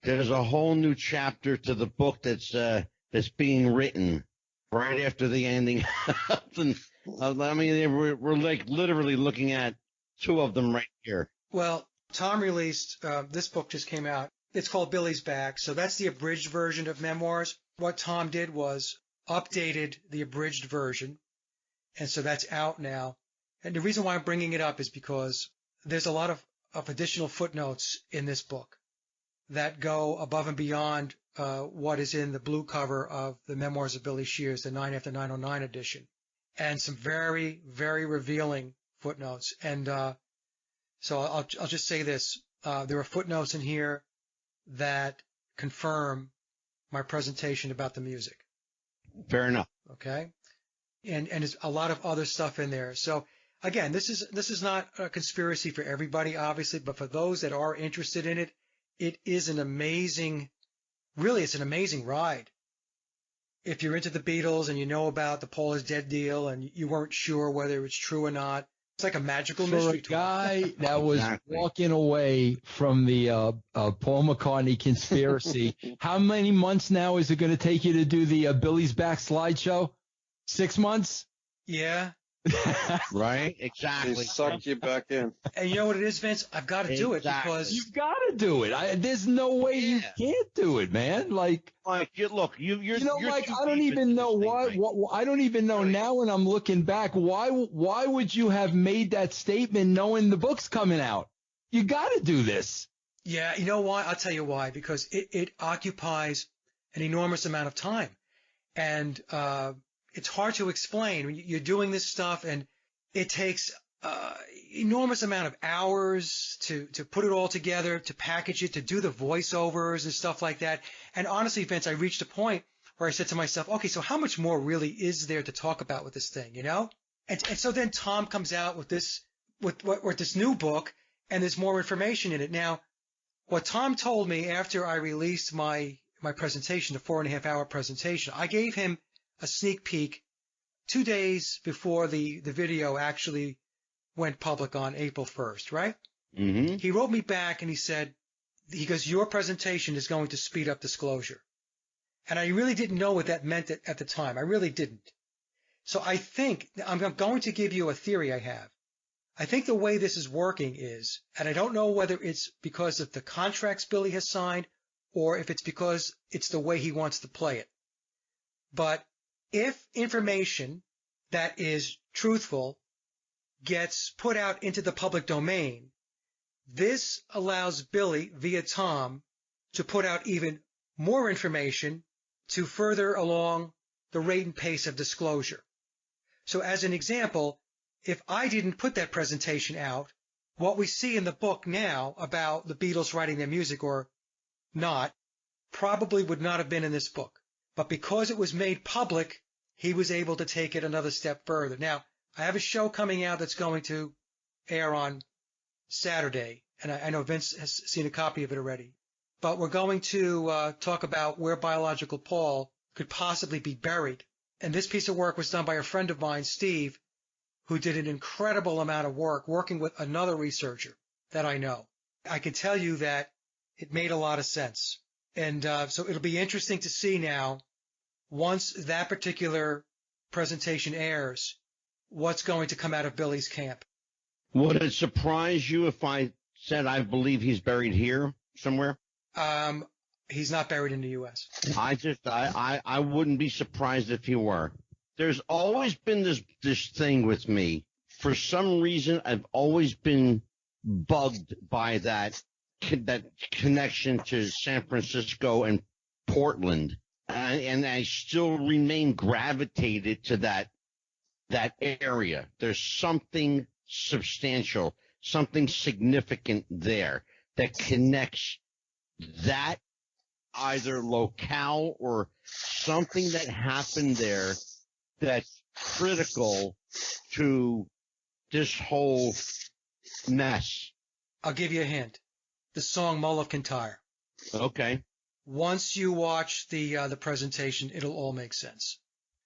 there's a whole new chapter to the book that's being written right after the ending. I mean, we're like literally looking at two of them right here. Well, Tom released, this book just came out. It's called Billy's Back. So that's the abridged version of memoirs. What Tom did was updated the abridged version. And so that's out now. And the reason why I'm bringing it up is because there's a lot of additional footnotes in this book that go above and beyond what is in the blue cover of the Memoirs of Billy Shears, the 9 after 909 edition, and some very, very revealing footnotes. And so I'll just say this. There are footnotes in here that confirm my presentation about the music. Fair enough. Okay. And there's a lot of other stuff in there. So again, this is not a conspiracy for everybody, obviously, but for those that are interested in it, it is an amazing ride. If you're into the Beatles and you know about the Paul is dead deal and you weren't sure whether it's true or not, it's like a magical mystery. For a guy that was walking away from the Paul McCartney conspiracy, how many months now is it going to take you to do the Billy's Back slideshow? 6 months? Yeah. Right? Exactly. They suck you back in. And you know what it is, Vince? I've got to do it because you've got to do it. There's no way you can't do it, man. Like, Mike, look, you're Mike, I don't even know why. I don't even know now when I'm looking back. Why would you have made that statement knowing the book's coming out? You got to do this. Yeah, you know why? I'll tell you why. Because it occupies an enormous amount of time, and it's hard to explain when you're doing this stuff, and it takes enormous amount of hours to put it all together, to package it, to do the voiceovers and stuff like that. And honestly, Vince, I reached a point where I said to myself, okay, so how much more really is there to talk about with this thing, And so then Tom comes out with this new book, and there's more information in it. Now, what Tom told me after I released my presentation, the 4.5-hour presentation, I gave him a sneak peek 2 days before the video actually went public on April 1st, right? Mm-hmm. He wrote me back and he goes, your presentation is going to speed up disclosure. And I really didn't know what that meant at the time. I really didn't. So I think I'm going to give you a theory I have. I think the way this is working is, and I don't know whether it's because of the contracts Billy has signed or if it's because it's the way he wants to play it. But if information that is truthful gets put out into the public domain, this allows Billy, via Tom, to put out even more information to further along the rate and pace of disclosure. So as an example, if I didn't put that presentation out, what we see in the book now about the Beatles writing their music or not probably would not have been in this book. But because it was made public, he was able to take it another step further. Now, I have a show coming out that's going to air on Saturday, and I know Vince has seen a copy of it already. But we're going to talk about where biological Paul could possibly be buried. And this piece of work was done by a friend of mine, Steve, who did an incredible amount of work working with another researcher that I know. I can tell you that it made a lot of sense. And so it'll be interesting to see now, once that particular presentation airs, what's going to come out of Billy's camp. Would it surprise you if I said I believe he's buried here somewhere? He's not buried in the U.S. I wouldn't be surprised if he were. There's always been this thing with me. For some reason, I've always been bugged by that connection to San Francisco and Portland, and I still remain gravitated to that area. There's something substantial, something significant there that connects that either locale or something that happened there that's critical to this whole mess. I'll give you a hint. The song Mull of Kintyre. Okay. Once you watch the presentation, it'll all make sense.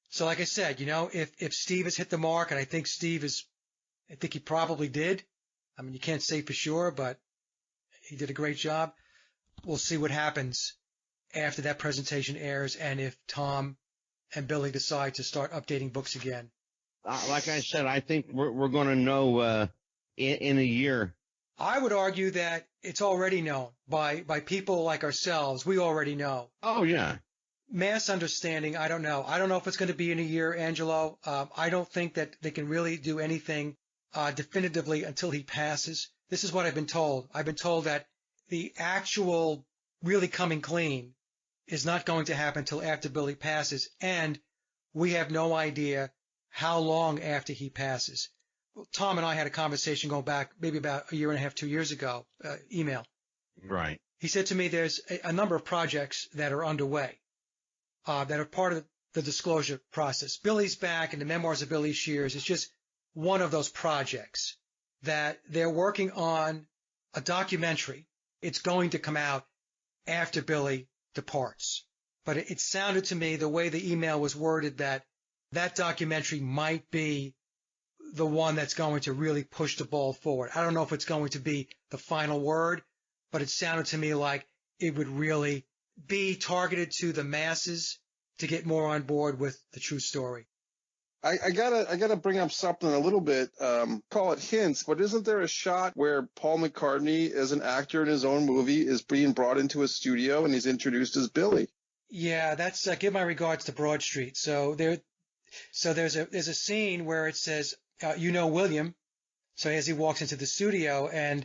So like I said, if Steve has hit the mark, and I think he probably did. I mean, you can't say for sure, but he did a great job. We'll see what happens after that presentation airs, and if Tom and Billy decide to start updating books again. Like I said, I think we're going to know in a year. I would argue that it's already known by people like ourselves. We already know. Oh, yeah. Mass understanding, I don't know. I don't know if it's going to be in a year, Angelo. I don't think that they can really do anything definitively until he passes. This is what I've been told. I've been told that the actual really coming clean is not going to happen until after Billy passes, and we have no idea how long after he passes. Tom and I had a conversation going back maybe about a year and a half, 2 years ago, email. Right. He said to me there's a number of projects that are underway that are part of the disclosure process. Billy's Back and the Memoirs of Billy Shears is just one of those projects that they're working on a documentary. It's going to come out after Billy departs. But it sounded to me, the way the email was worded, that documentary might be the one that's going to really push the ball forward. I don't know if it's going to be the final word, but it sounded to me like it would really be targeted to the masses to get more on board with the true story. I gotta bring up something a little bit, call it hints, but isn't there a shot where Paul McCartney, as an actor in his own movie, is being brought into a studio and he's introduced as Billy? Yeah, that's give my regards to Broad Street. So there's a scene where it says, William. So as he walks into the studio, and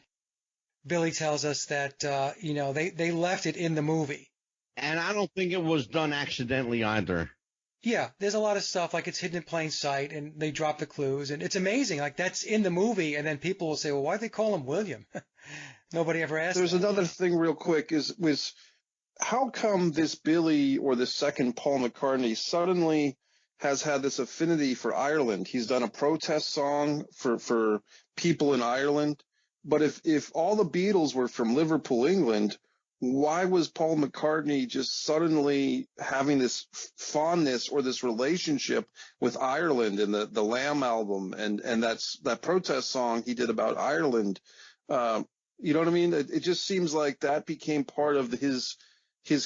Billy tells us that they left it in the movie. And I don't think it was done accidentally either. Yeah, there's a lot of stuff like it's hidden in plain sight, and they drop the clues, and it's amazing. Like that's in the movie, and then people will say, "Well, why'd they call him William?" Nobody ever asked. There's another thing, real quick, was how come this Billy or this second Paul McCartney suddenly has had this affinity for Ireland? He's done a protest song for people in Ireland, but if all the Beatles were from Liverpool, England, why was Paul McCartney just suddenly having this fondness or this relationship with Ireland in the Lamb album and that protest song he did about Ireland? You know what I mean? It just seems like that became part of his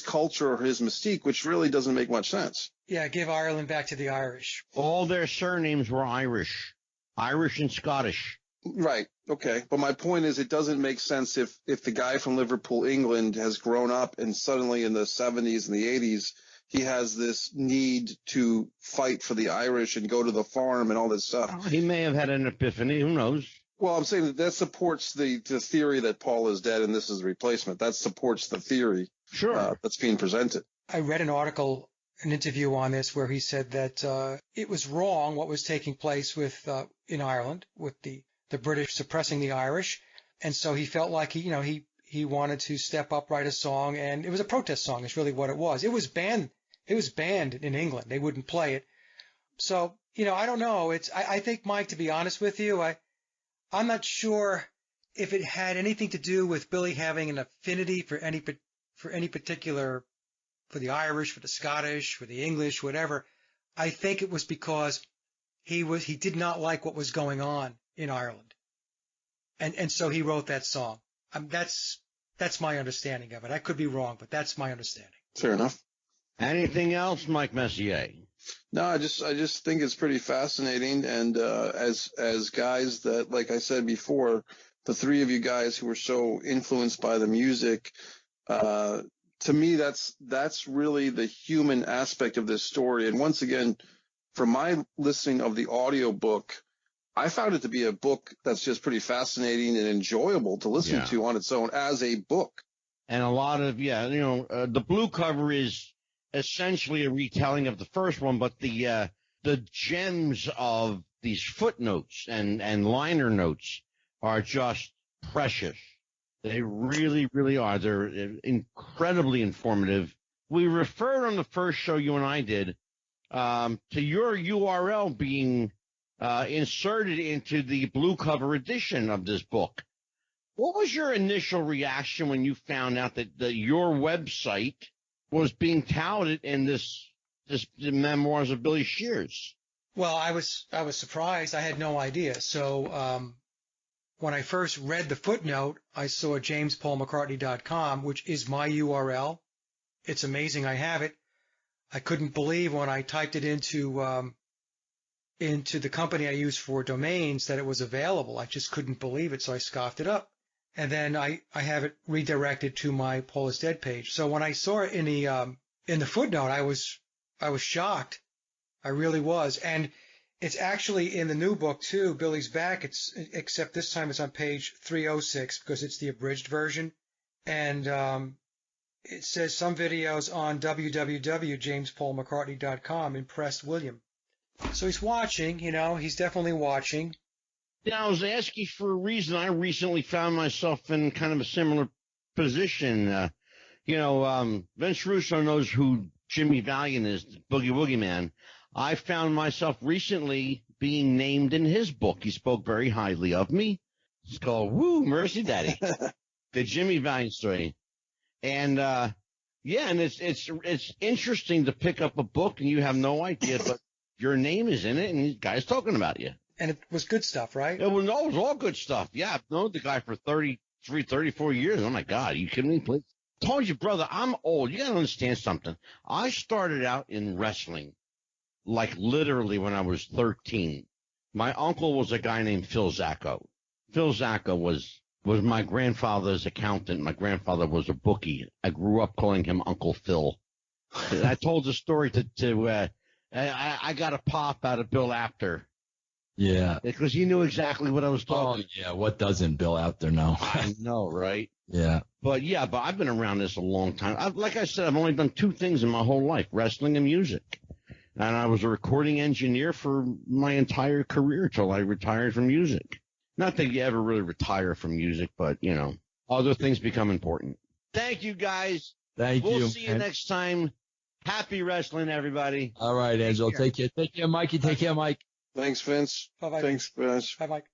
culture or his mystique, which really doesn't make much sense. Yeah, give Ireland back to the Irish. All their surnames were Irish and Scottish. Right. Okay. But my point is, it doesn't make sense if the guy from Liverpool, England has grown up and suddenly in the 70s and the 80s, he has this need to fight for the Irish and go to the farm and all this stuff. Oh, he may have had an epiphany. Who knows? Well, I'm saying that supports the theory that Paul is dead and this is the replacement. That supports the theory. Sure. That's being presented. I read an interview on this where he said that it was wrong what was taking place in Ireland with the British suppressing the Irish, and so he felt like he wanted to step up, write a song, and it was a protest song. Is really what it was. It was banned in England. They wouldn't play it. So I don't know. I think, Mike, to be honest with you, I'm not sure if it had anything to do with Billy having an affinity for any particular, for the Irish, for the Scottish, for the English, whatever. I think it was because he did not like what was going on in Ireland. And so he wrote that song. That's my understanding of it. I could be wrong, but that's my understanding. Fair enough. Anything else, Mike Messier? No, I just think it's pretty fascinating. And as guys that, like I said before, the three of you guys who were so influenced by the music, to me, that's really the human aspect of this story. And once again, from my listening of the audiobook, I found it to be a book that's just pretty fascinating and enjoyable to listen to on its own as a book. And a lot of, the blue cover is essentially a retelling of the first one, but the gems of these footnotes and liner notes are just precious. They really, really are. They're incredibly informative. We referred on the first show you and I did to your URL being inserted into the blue cover edition of this book. What was your initial reaction when you found out that your website was being touted in this the memoirs of Billy Shears? Well, I was surprised. I had no idea. So when I first read the footnote, I saw jamespaulmccartney.com, which is my URL. It's amazing I have it. I couldn't believe when I typed it into the company I use for domains that it was available. I just couldn't believe it, so I scoffed it up. And then I have it redirected to my Paul is Dead page. So when I saw it in the footnote, I was shocked. I really was. And it's actually in the new book too, Billy's Back. Except this time it's on page 306 because it's the abridged version. And it says some videos on www.jamespaulmccartney.com impressed William. So he's watching, he's definitely watching. Yeah, I was asking for a reason. I recently found myself in kind of a similar position. Vince Russo knows who Jimmy Valiant is, the Boogie Woogie Man. I found myself recently being named in his book. He spoke very highly of me. It's called Woo, Mercy Daddy, the Jimmy Valiant story. And, and it's interesting to pick up a book and you have no idea, but your name is in it and the guy's talking about you. And it was good stuff, right? It was all good stuff. Yeah, I've known the guy for 33, 34 years. Oh, my God. Are you kidding me? Please. I told you, brother, I'm old. You got to understand something. I started out in wrestling, like literally when I was 13. My uncle was a guy named Phil Zacco. Phil Zacco was my grandfather's accountant. My grandfather was a bookie. I grew up calling him Uncle Phil. I told the story I got a pop out of Bill Apter. Yeah. Because he knew exactly what I was talking about. Oh, yeah. What doesn't Bill Apter know? I know, right? Yeah. But I've been around this a long time. Like I said, I've only done two things in my whole life, wrestling and music. And I was a recording engineer for my entire career till I retired from music. Not that you ever really retire from music, but, other things become important. Thank you, guys. Thank you. We'll see you next time. Happy wrestling, everybody. All right, Angelo. Take care. Take care, Mikey. Take care, Mike. Thanks, Vince. Bye-bye. Thanks, Vince. Bye, Mike.